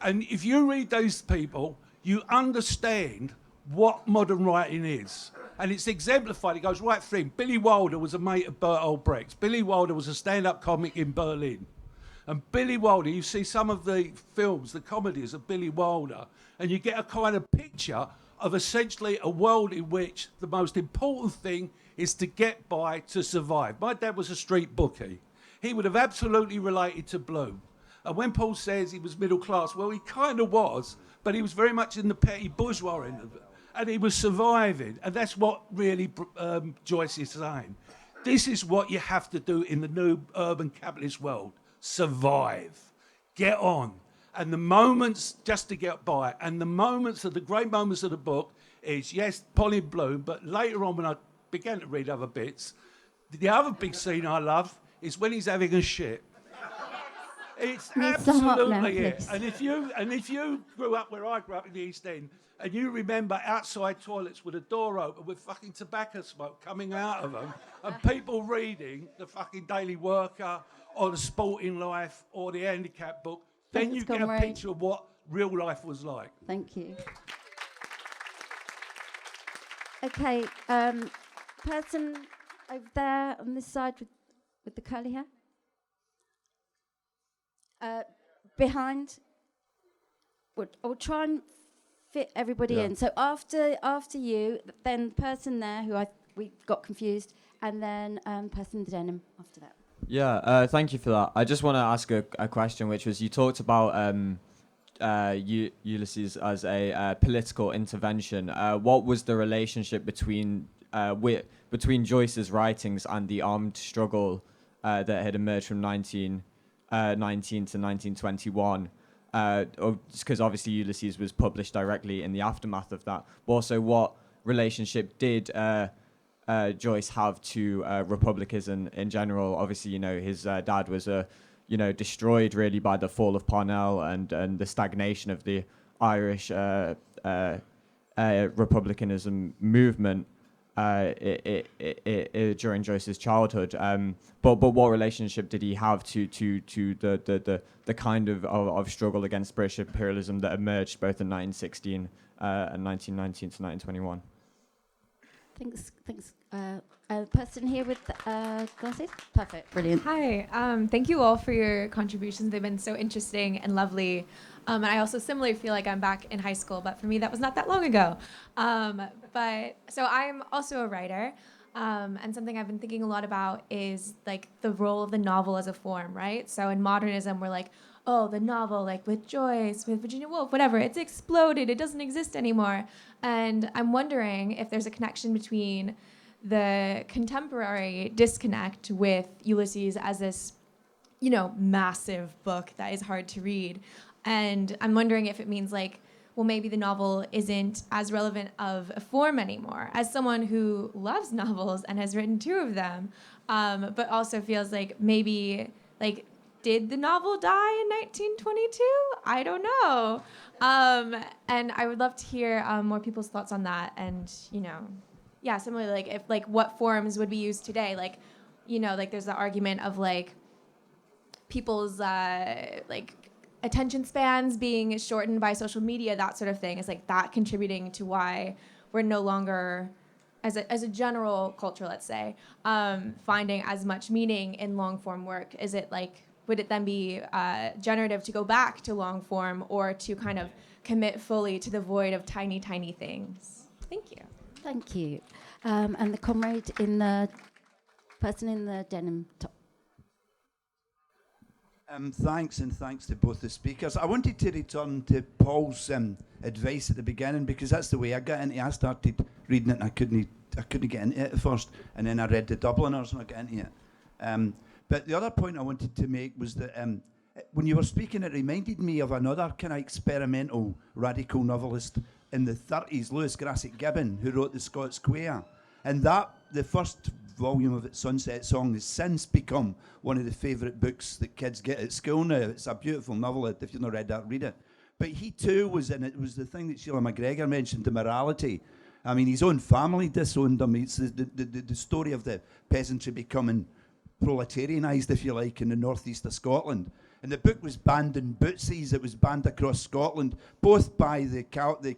Speaker 9: And if you read those people, you understand what modern writing is. And it's exemplified, it goes right through. Billy Wilder was a mate of Bertolt Brecht. Billy Wilder was a stand-up comic in Berlin. And Billy Wilder, you see some of the films, the comedies of Billy Wilder, and you get a kind of picture of essentially a world in which the most important thing is to get by, to survive. My dad was a street bookie. He would have absolutely related to Bloom. And when Paul says he was middle class, well, he kind of was, but he was very much in the petty bourgeois end of it. And he was surviving. And that's what really Joyce is saying. This is what you have to do in the new urban capitalist world. Survive. Get on. And the moments just to get by, and the great moments of the book is, yes, Polly Bloom, but later on when I began to read other bits, the other big scene I love is when he's having a shit. It's absolutely it. And if you grew up where I grew up in the East End, and you remember outside toilets with a door open with fucking tobacco smoke coming out of them, and people reading the fucking Daily Worker or the Sporting Life or the Handicap book, then you get a picture of what real life was like.
Speaker 1: Thank you. Okay, person over there on this side with the curly hair. Behind. We'll try and fit everybody in. So after you, then the person there who we got confused, and then person in the denim after that.
Speaker 10: Yeah, thank you for that. I just want to ask a question, which was, you talked about Ulysses as a political intervention. What was the relationship between Joyce's writings and the armed struggle that had emerged from 1919 to 1921? because obviously Ulysses was published directly in the aftermath of that. But also, what relationship did Joyce have to republicanism in general? Obviously, you know, his dad was destroyed really by the fall of Parnell and the stagnation of the Irish republicanism movement during Joyce's childhood. But what relationship did he have to the kind of struggle against British imperialism that emerged both in 1916 and 1919 to 1921?
Speaker 1: Thanks. Person here with glasses? Perfect, brilliant.
Speaker 11: Hi, thank you all for your contributions. They've been so interesting and lovely. And I also similarly feel like I'm back in high school, but for me that was not that long ago. But so I'm also a writer, and something I've been thinking a lot about is like the role of the novel as a form, right? So in modernism, we're like, oh, the novel, like with Joyce, with Virginia Woolf, whatever, it's exploded, it doesn't exist anymore. And I'm wondering if there's a connection between the contemporary disconnect with Ulysses as this, you know, massive book that is hard to read. And I'm wondering if it means like, well, maybe the novel isn't as relevant of a form anymore. As someone who loves novels and has written 2 of them, but also feels like maybe, like, did the novel die in 1922? I don't know. And I would love to hear more people's thoughts on that. And, you know, yeah, similarly, like, if, like, what forms would be used today? Like, you know, like, there's the argument of, like, people's, like, attention spans being shortened by social media, that sort of thing. Is like that contributing to why we're no longer, as a general culture, let's say, finding as much meaning in long form work? Is it like, would it then be generative to go back to long form, or to kind of commit fully to the void of tiny, tiny things? Thank you.
Speaker 1: Thank you. And the comrade in the person in the denim top.
Speaker 12: Thanks, and thanks to both the speakers. I wanted to return to Paul's advice at the beginning, because that's the way I got into it. I started reading it and I couldn't get into it at first, and then I read the Dubliners and I got into it. But the other point I wanted to make was that when you were speaking, it reminded me of another kind of experimental radical novelist in the 30s, Lewis Grassic Gibbon, who wrote The Scots Quair. And that, the first volume of its Sunset Song, has since become one of the favourite books that kids get at school now. It's a beautiful novel. If you've not read that, read it. But he too was in it. It was the thing that Sheila McGregor mentioned, the morality. I mean, his own family disowned him. It's the story of the peasantry becoming proletarianised, if you like, in the northeast of Scotland. And the book was banned in Bootsies. It was banned across Scotland, both by the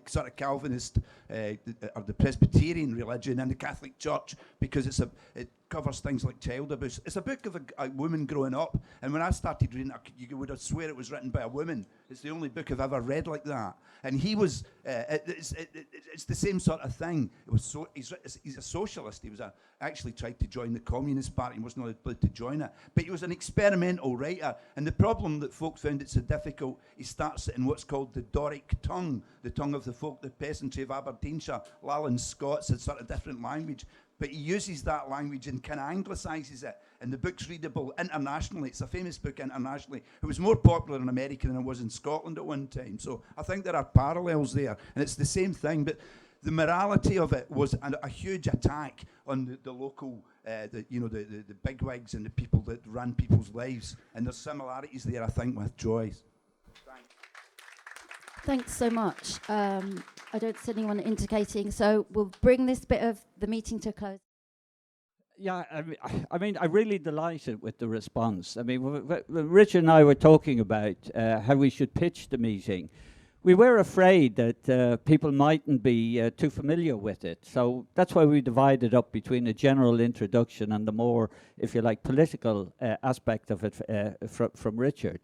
Speaker 12: sort of Calvinist or the Presbyterian religion and the Catholic Church, because it covers things like child abuse. It's a book of a woman growing up, and when I started reading it, you would have swear it was written by a woman. It's the only book I've ever read like that. And he was, it's the same sort of thing. It was he's a socialist. He was actually tried to join the Communist Party and wasn't allowed to join it. But he was an experimental writer. And the problem that folk found it so difficult, he starts it in what's called the Doric tongue, the tongue of the folk, the peasantry of Aberdeenshire. Lowland Scots, it's sort of different language. But he uses that language and kind of anglicises it. And the book's readable internationally. It's a famous book internationally. It was more popular in America than it was in Scotland at one time. So I think there are parallels there. And it's the same thing. But the morality of it was a huge attack on the local, the bigwigs and the people that ran people's lives. And there's similarities there, I think, with Joyce.
Speaker 1: Thanks so much. I don't see anyone indicating, so we'll bring this bit of the meeting to a close.
Speaker 2: Yeah, I mean, I'm really delighted with the response. I mean, when Richard and I were talking about how we should pitch the meeting, we were afraid that people mightn't be too familiar with it. So that's why we divided up between a general introduction and the more, if you like, political aspect of it from Richard.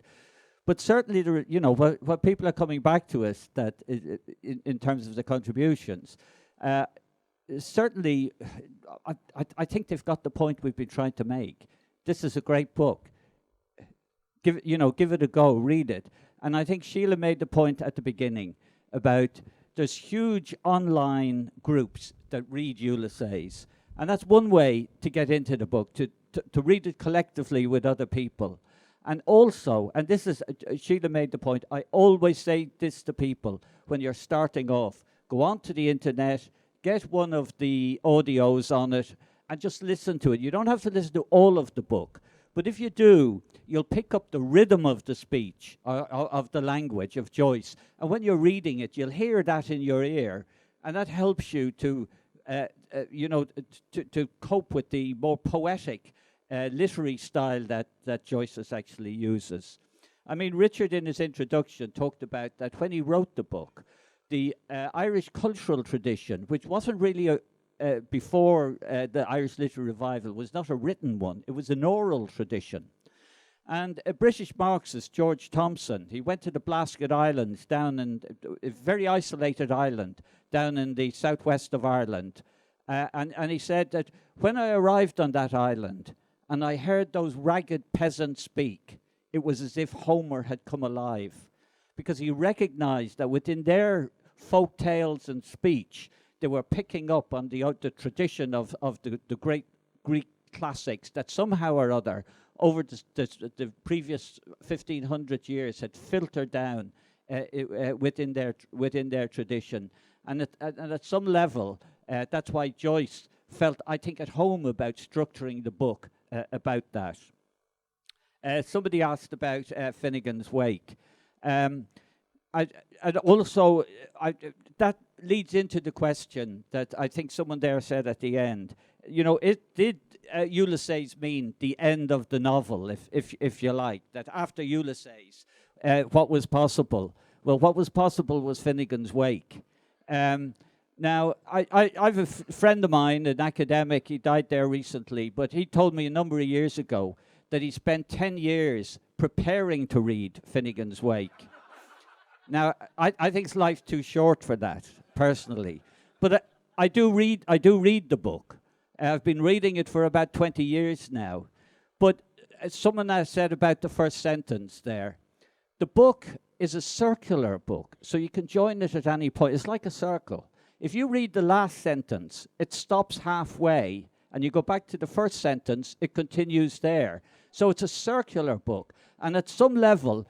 Speaker 2: But certainly, what people are coming back to us that in terms of the contributions, certainly, I think they've got the point we've been trying to make. This is a great book. Give it a go, read it. And I think Sheila made the point at the beginning about there's huge online groups that read Ulysses. And that's one way to get into the book, to read it collectively with other people. And also, and this is, Sheila made the point, I always say this to people when you're starting off, go onto the internet, get one of the audios on it, and just listen to it. You don't have to listen to all of the book. But if you do, you'll pick up the rhythm of the speech, of the language of Joyce. And when you're reading it, you'll hear that in your ear. And that helps you to, to cope with the more poetic literary style that Joyce actually uses. I mean, Richard in his introduction talked about that when he wrote the book, the Irish cultural tradition, which wasn't really before the Irish literary revival, was not a written one. It was an oral tradition. And a British Marxist, George Thompson, he went to the Blasket Islands down in a very isolated island down in the southwest of Ireland. And he said that when I arrived on that island and I heard those ragged peasants speak, it was as if Homer had come alive, because he recognized that within their folk tales and speech, they were picking up on the tradition of the great Greek classics that somehow or other over the previous 1,500 years had filtered down within their tradition. And at some level, that's why Joyce felt, I think, at home about structuring the book about that. Somebody asked about Finnegan's Wake. And also, that leads into the question that I think someone there said at the end. You know, did Ulysses mean the end of the novel, if you like, that after Ulysses, what was possible? Well, what was possible was Finnegan's Wake. Now, I've a friend of mine, an academic, he died there recently, but he told me a number of years ago that he spent 10 years preparing to read Finnegan's Wake. Now, I think life's too short for that, personally. But I do read the book. I've been reading it for about 20 years now. But someone has said about the first sentence there, the book is a circular book, so you can join it at any point. It's like a circle. If you read the last sentence, it stops halfway, and you go back to the first sentence, it continues there. So it's a circular book. And at some level,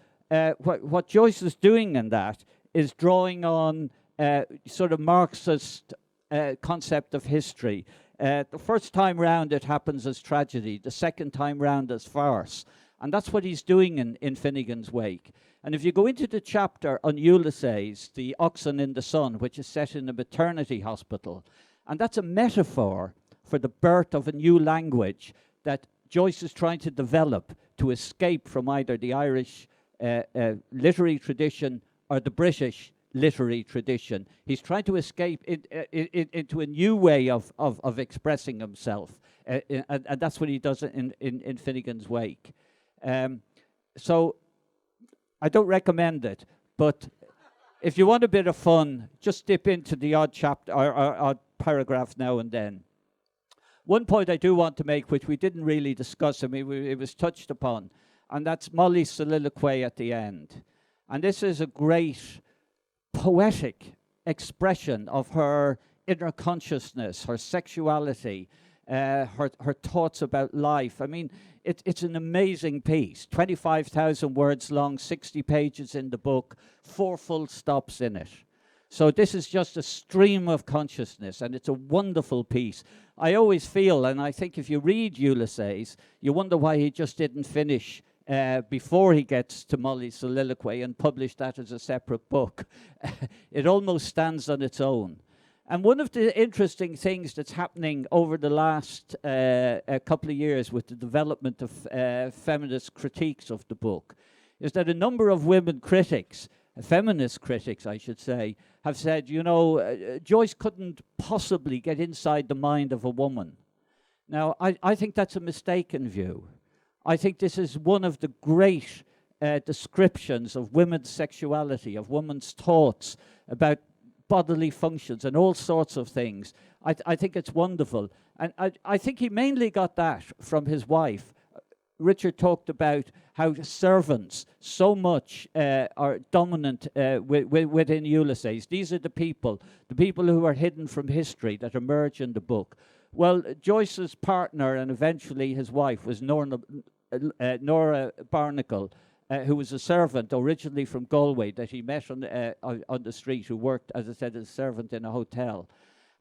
Speaker 2: what Joyce is doing in that is drawing on sort of Marxist concept of history. The first time round it happens as tragedy, the second time round as farce. And that's what he's doing in Finnegan's Wake. And if you go into the chapter on Ulysses, the oxen in the sun, which is set in a maternity hospital, and that's a metaphor for the birth of a new language that Joyce is trying to develop to escape from either the Irish literary tradition or the British literary tradition. He's trying to escape into a new way of expressing himself. And that's what he does in Finnegan's Wake. So I don't recommend it, but if you want a bit of fun, just dip into the odd chapter or odd paragraph now and then. One point I do want to make, which we didn't really discuss, I mean, it was touched upon, and that's Molly's soliloquy at the end. And this is a great poetic expression of her inner consciousness, her sexuality, her thoughts about life. I mean, it's an amazing piece. 25,000 words long, 60 pages in the book, 4 full stops in it. So this is just a stream of consciousness, and it's a wonderful piece. I always feel, and I think if you read Ulysses, you wonder why he just didn't finish before he gets to Molly's soliloquy and publish that as a separate book. It almost stands on its own. And one of the interesting things that's happening over the last couple of years with the development of feminist critiques of the book is that a number of women critics, feminist critics, I should say, have said, you know, Joyce couldn't possibly get inside the mind of a woman. Now, I think that's a mistaken view. I think this is one of the great descriptions of women's sexuality, of women's thoughts about bodily functions and all sorts of things. I think it's wonderful. And I think he mainly got that from his wife. Richard talked about how servants so much are dominant within Ulysses. These are the people who are hidden from history that emerge in the book. Well, Joyce's partner and eventually his wife was Nora Barnacle, who was a servant originally from Galway that he met on the street, who worked, as I said, as a servant in a hotel.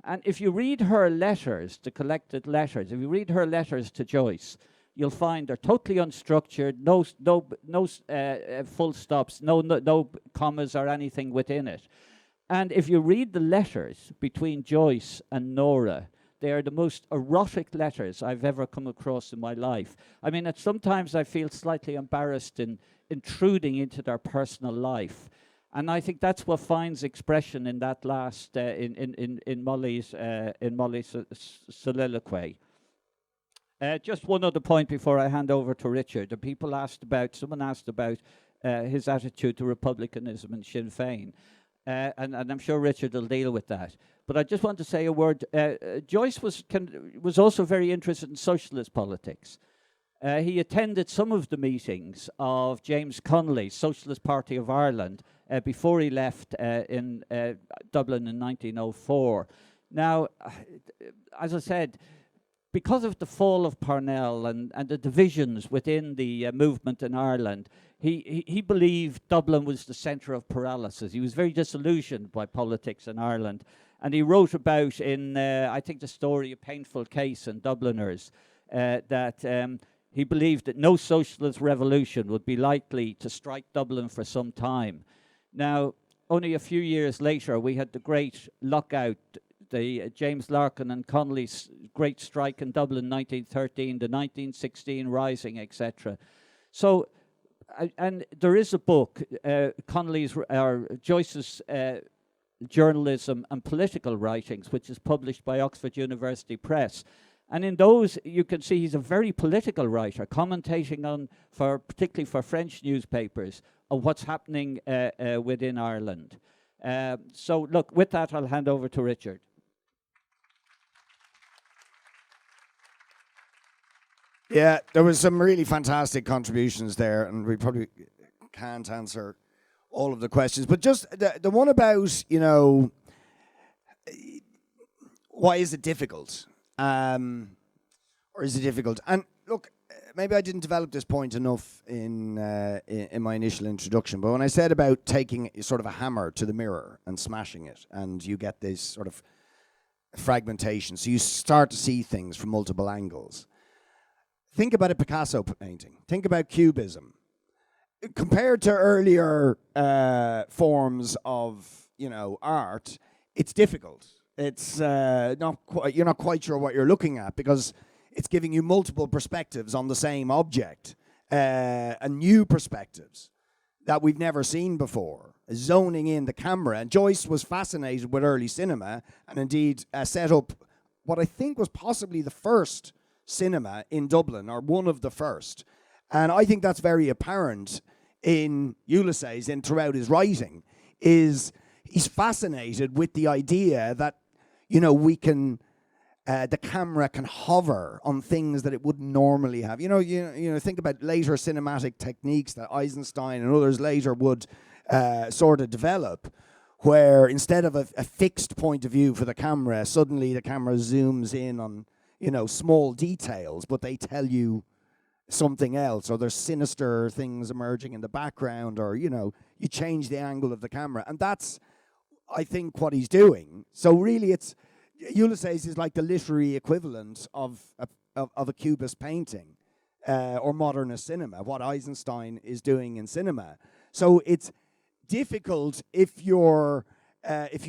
Speaker 2: And if you read her letters, the collected letters, if you read her letters to Joyce, you'll find they're totally unstructured, no full stops, no commas or anything within it. And if you read the letters between Joyce and Nora, they are the most erotic letters I've ever come across in my life. I mean, sometimes I feel slightly embarrassed in intruding into their personal life. And I think that's what finds expression in that last, in Molly's soliloquy. Just one other point before I hand over to Richard. Someone asked about his attitude to republicanism and Sinn Féin. And I'm sure Richard will deal with that. But I just want to say a word. Joyce was also very interested in socialist politics. He attended some of the meetings of James Connolly's Socialist Party of Ireland before he left in Dublin in 1904. Now, as I said, because of the fall of Parnell and the divisions within the movement in Ireland, he believed Dublin was the centre of paralysis. He was very disillusioned by politics in Ireland. And he wrote about in, I think, the story, A Painful Case in Dubliners, that he believed that no socialist revolution would be likely to strike Dublin for some time. Now, only a few years later, we had the great lockout, the James Larkin and Connolly's great strike in Dublin in 1913, the 1916 Rising, etc. So, and there is a book, Joyce's Journalism and Political Writings, which is published by Oxford University Press. And in those, you can see he's a very political writer, commentating on, particularly for French newspapers, on what's happening within Ireland. So, look, with that, I'll hand over to Richard.
Speaker 3: Yeah, there was some really fantastic contributions there, and we probably can't answer all of the questions. But just the one about, why is it difficult? Or is it difficult? And look, maybe I didn't develop this point enough in my initial introduction, but when I said about taking sort of a hammer to the mirror and smashing it, and you get this sort of fragmentation, so you start to see things from multiple angles. Think about a Picasso painting. Think about Cubism. Compared to earlier forms of, art, it's difficult. It's you're not quite sure what you're looking at because it's giving you multiple perspectives on the same object, and new perspectives that we've never seen before, zoning in the camera. And Joyce was fascinated with early cinema, and indeed set up what I think was possibly the first cinema in Dublin, or one of the first. And I think that's very apparent in Ulysses and throughout his writing, is he's fascinated with the idea that, we can, the camera can hover on things that it wouldn't normally have. Think about later cinematic techniques that Eisenstein and others later would sort of develop, where instead of a fixed point of view for the camera, suddenly the camera zooms in on, small details, but they tell you something else, or there's sinister things emerging in the background, or, you change the angle of the camera. And that's, I think, what he's doing. So really Ulysses is like the literary equivalent of a Cubist painting, or modernist cinema, what Eisenstein is doing in cinema. So it's difficult if you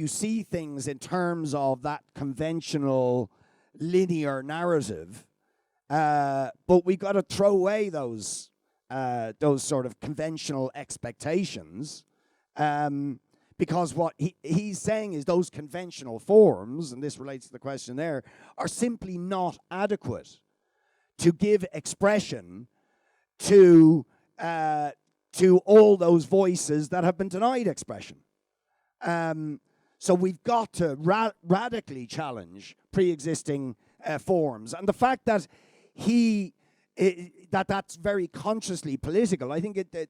Speaker 3: see things in terms of that conventional linear narrative, but we got to throw away those sort of conventional expectations, because what he's saying is those conventional forms, and this relates to the question there, are simply not adequate to give expression to all those voices that have been denied expression. So we've got to radically challenge pre-existing forms. And the fact that that's very consciously political, I think that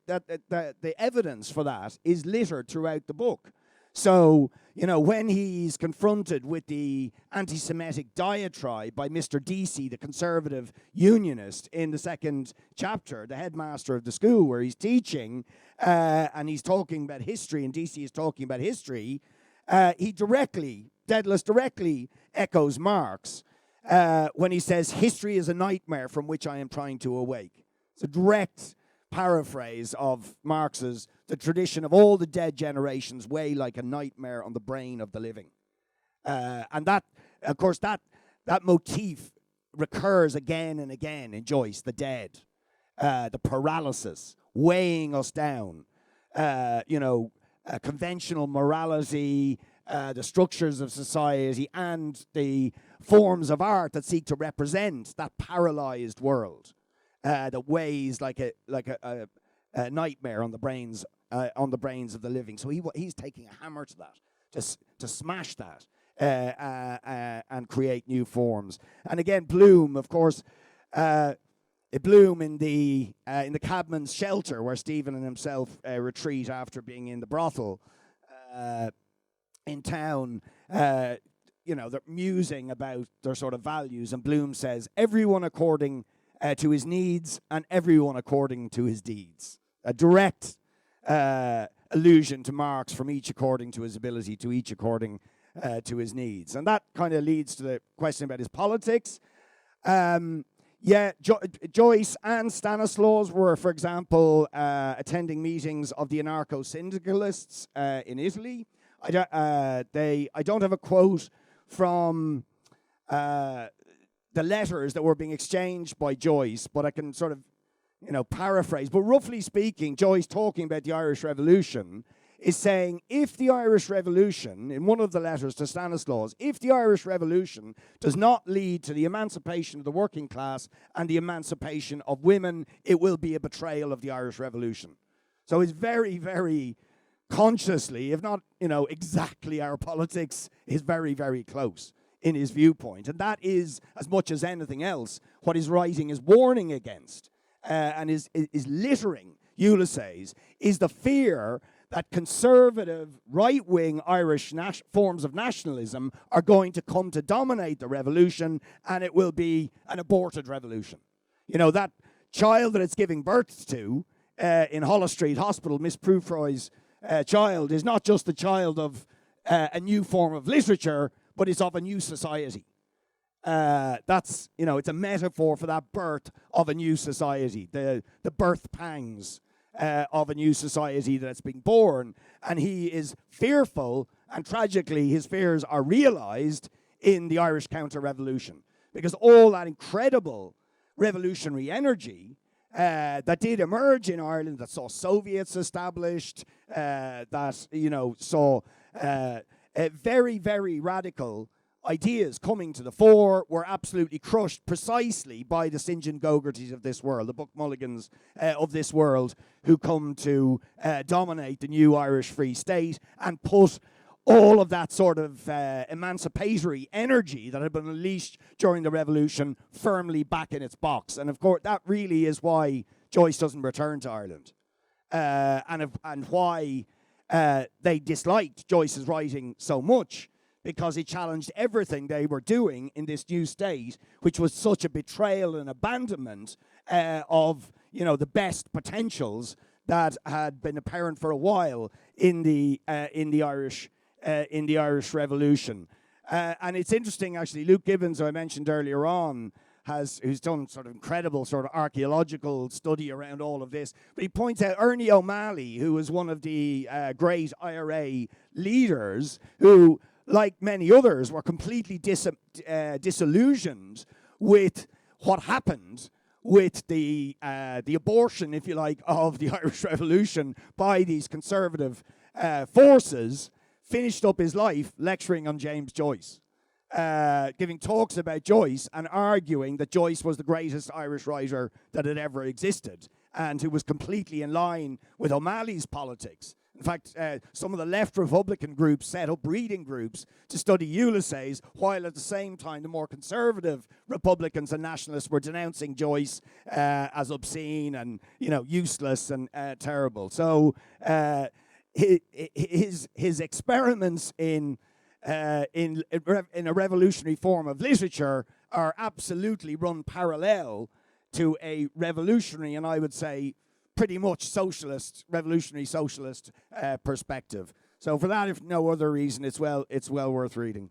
Speaker 3: the evidence for that is littered throughout the book. So, when he's confronted with the anti-Semitic diatribe by Mr. Deasy, the conservative unionist, in the second chapter, the headmaster of the school where he's teaching, and he's talking about history, and Deasy is talking about history, he Daedalus directly echoes Marx when he says, history is a nightmare from which I am trying to awake. It's a direct paraphrase of Marx's the tradition of all the dead generations weigh like a nightmare on the brain of the living. And that, of course, that motif recurs again and again in Joyce, the dead, the paralysis, weighing us down, conventional morality, the structures of society, and the forms of art that seek to represent that paralyzed world that weighs like a nightmare on the brains of the living. So he's taking a hammer to that, to smash that and create new forms. And again, Bloom, of course, Bloom in the cabman's shelter where Stephen and himself retreat after being in the brothel in town. They're musing about their sort of values, and Bloom says, everyone according to his needs and everyone according to his deeds. A direct allusion to Marx, from each according to his ability to each according to his needs. And that kind of leads to the question about his politics. Joyce and Stanislaus were, for example, attending meetings of the anarcho-syndicalists in Italy. I don't have a quote from the letters that were being exchanged by Joyce, but I can sort of, paraphrase. But roughly speaking, Joyce, talking about the Irish Revolution, is saying, if the Irish Revolution, in one of the letters to Stanislaus, if the Irish Revolution does not lead to the emancipation of the working class and the emancipation of women, it will be a betrayal of the Irish Revolution. So it's very, very consciously, if not, exactly our politics, is very, very close in his viewpoint. And that is, as much as anything else, what his writing is warning against and is littering Ulysses, is the fear that conservative, right-wing Irish forms of nationalism are going to come to dominate the revolution, and it will be an aborted revolution. That child that it's giving birth to in Holles Street Hospital, Miss Prufroy's child, is not just the child of a new form of literature, but it's of a new society. That's, it's a metaphor for that birth of a new society, the birth pangs of a new society that's being born. And he is fearful, and tragically his fears are realized in the Irish counter-revolution, because all that incredible revolutionary energy that did emerge in Ireland, that saw Soviets established, that saw very, very radical ideas coming to the fore, were absolutely crushed precisely by the St. John Gogartys of this world, the Buck Mulligans of this world, who come to dominate the new Irish Free State and put all of that sort of emancipatory energy that had been unleashed during the revolution firmly back in its box. And of course, that really is why Joyce doesn't return to Ireland, and why they disliked Joyce's writing so much, because he challenged everything they were doing in this new state, which was such a betrayal and abandonment of the best potentials that had been apparent for a while in the Irish Revolution. And it's interesting, actually, Luke Gibbons, who I mentioned earlier on, who's done sort of incredible sort of archaeological study around all of this. But he points out Ernie O'Malley, who was one of the great IRA leaders, who, like many others, were completely disillusioned with what happened with the abortion, if you like, of the Irish Revolution by these conservative forces, finished up his life lecturing on James Joyce, giving talks about Joyce and arguing that Joyce was the greatest Irish writer that had ever existed, and who was completely in line with O'Malley's politics. In fact, some of the left Republican groups set up reading groups to study Ulysses, while at the same time the more conservative Republicans and nationalists were denouncing Joyce as obscene and useless and terrible. So his experiments in a revolutionary form of literature are absolutely run parallel to a revolutionary, and I would say pretty much socialist, revolutionary socialist perspective. So for that, if no other reason, it's well worth reading.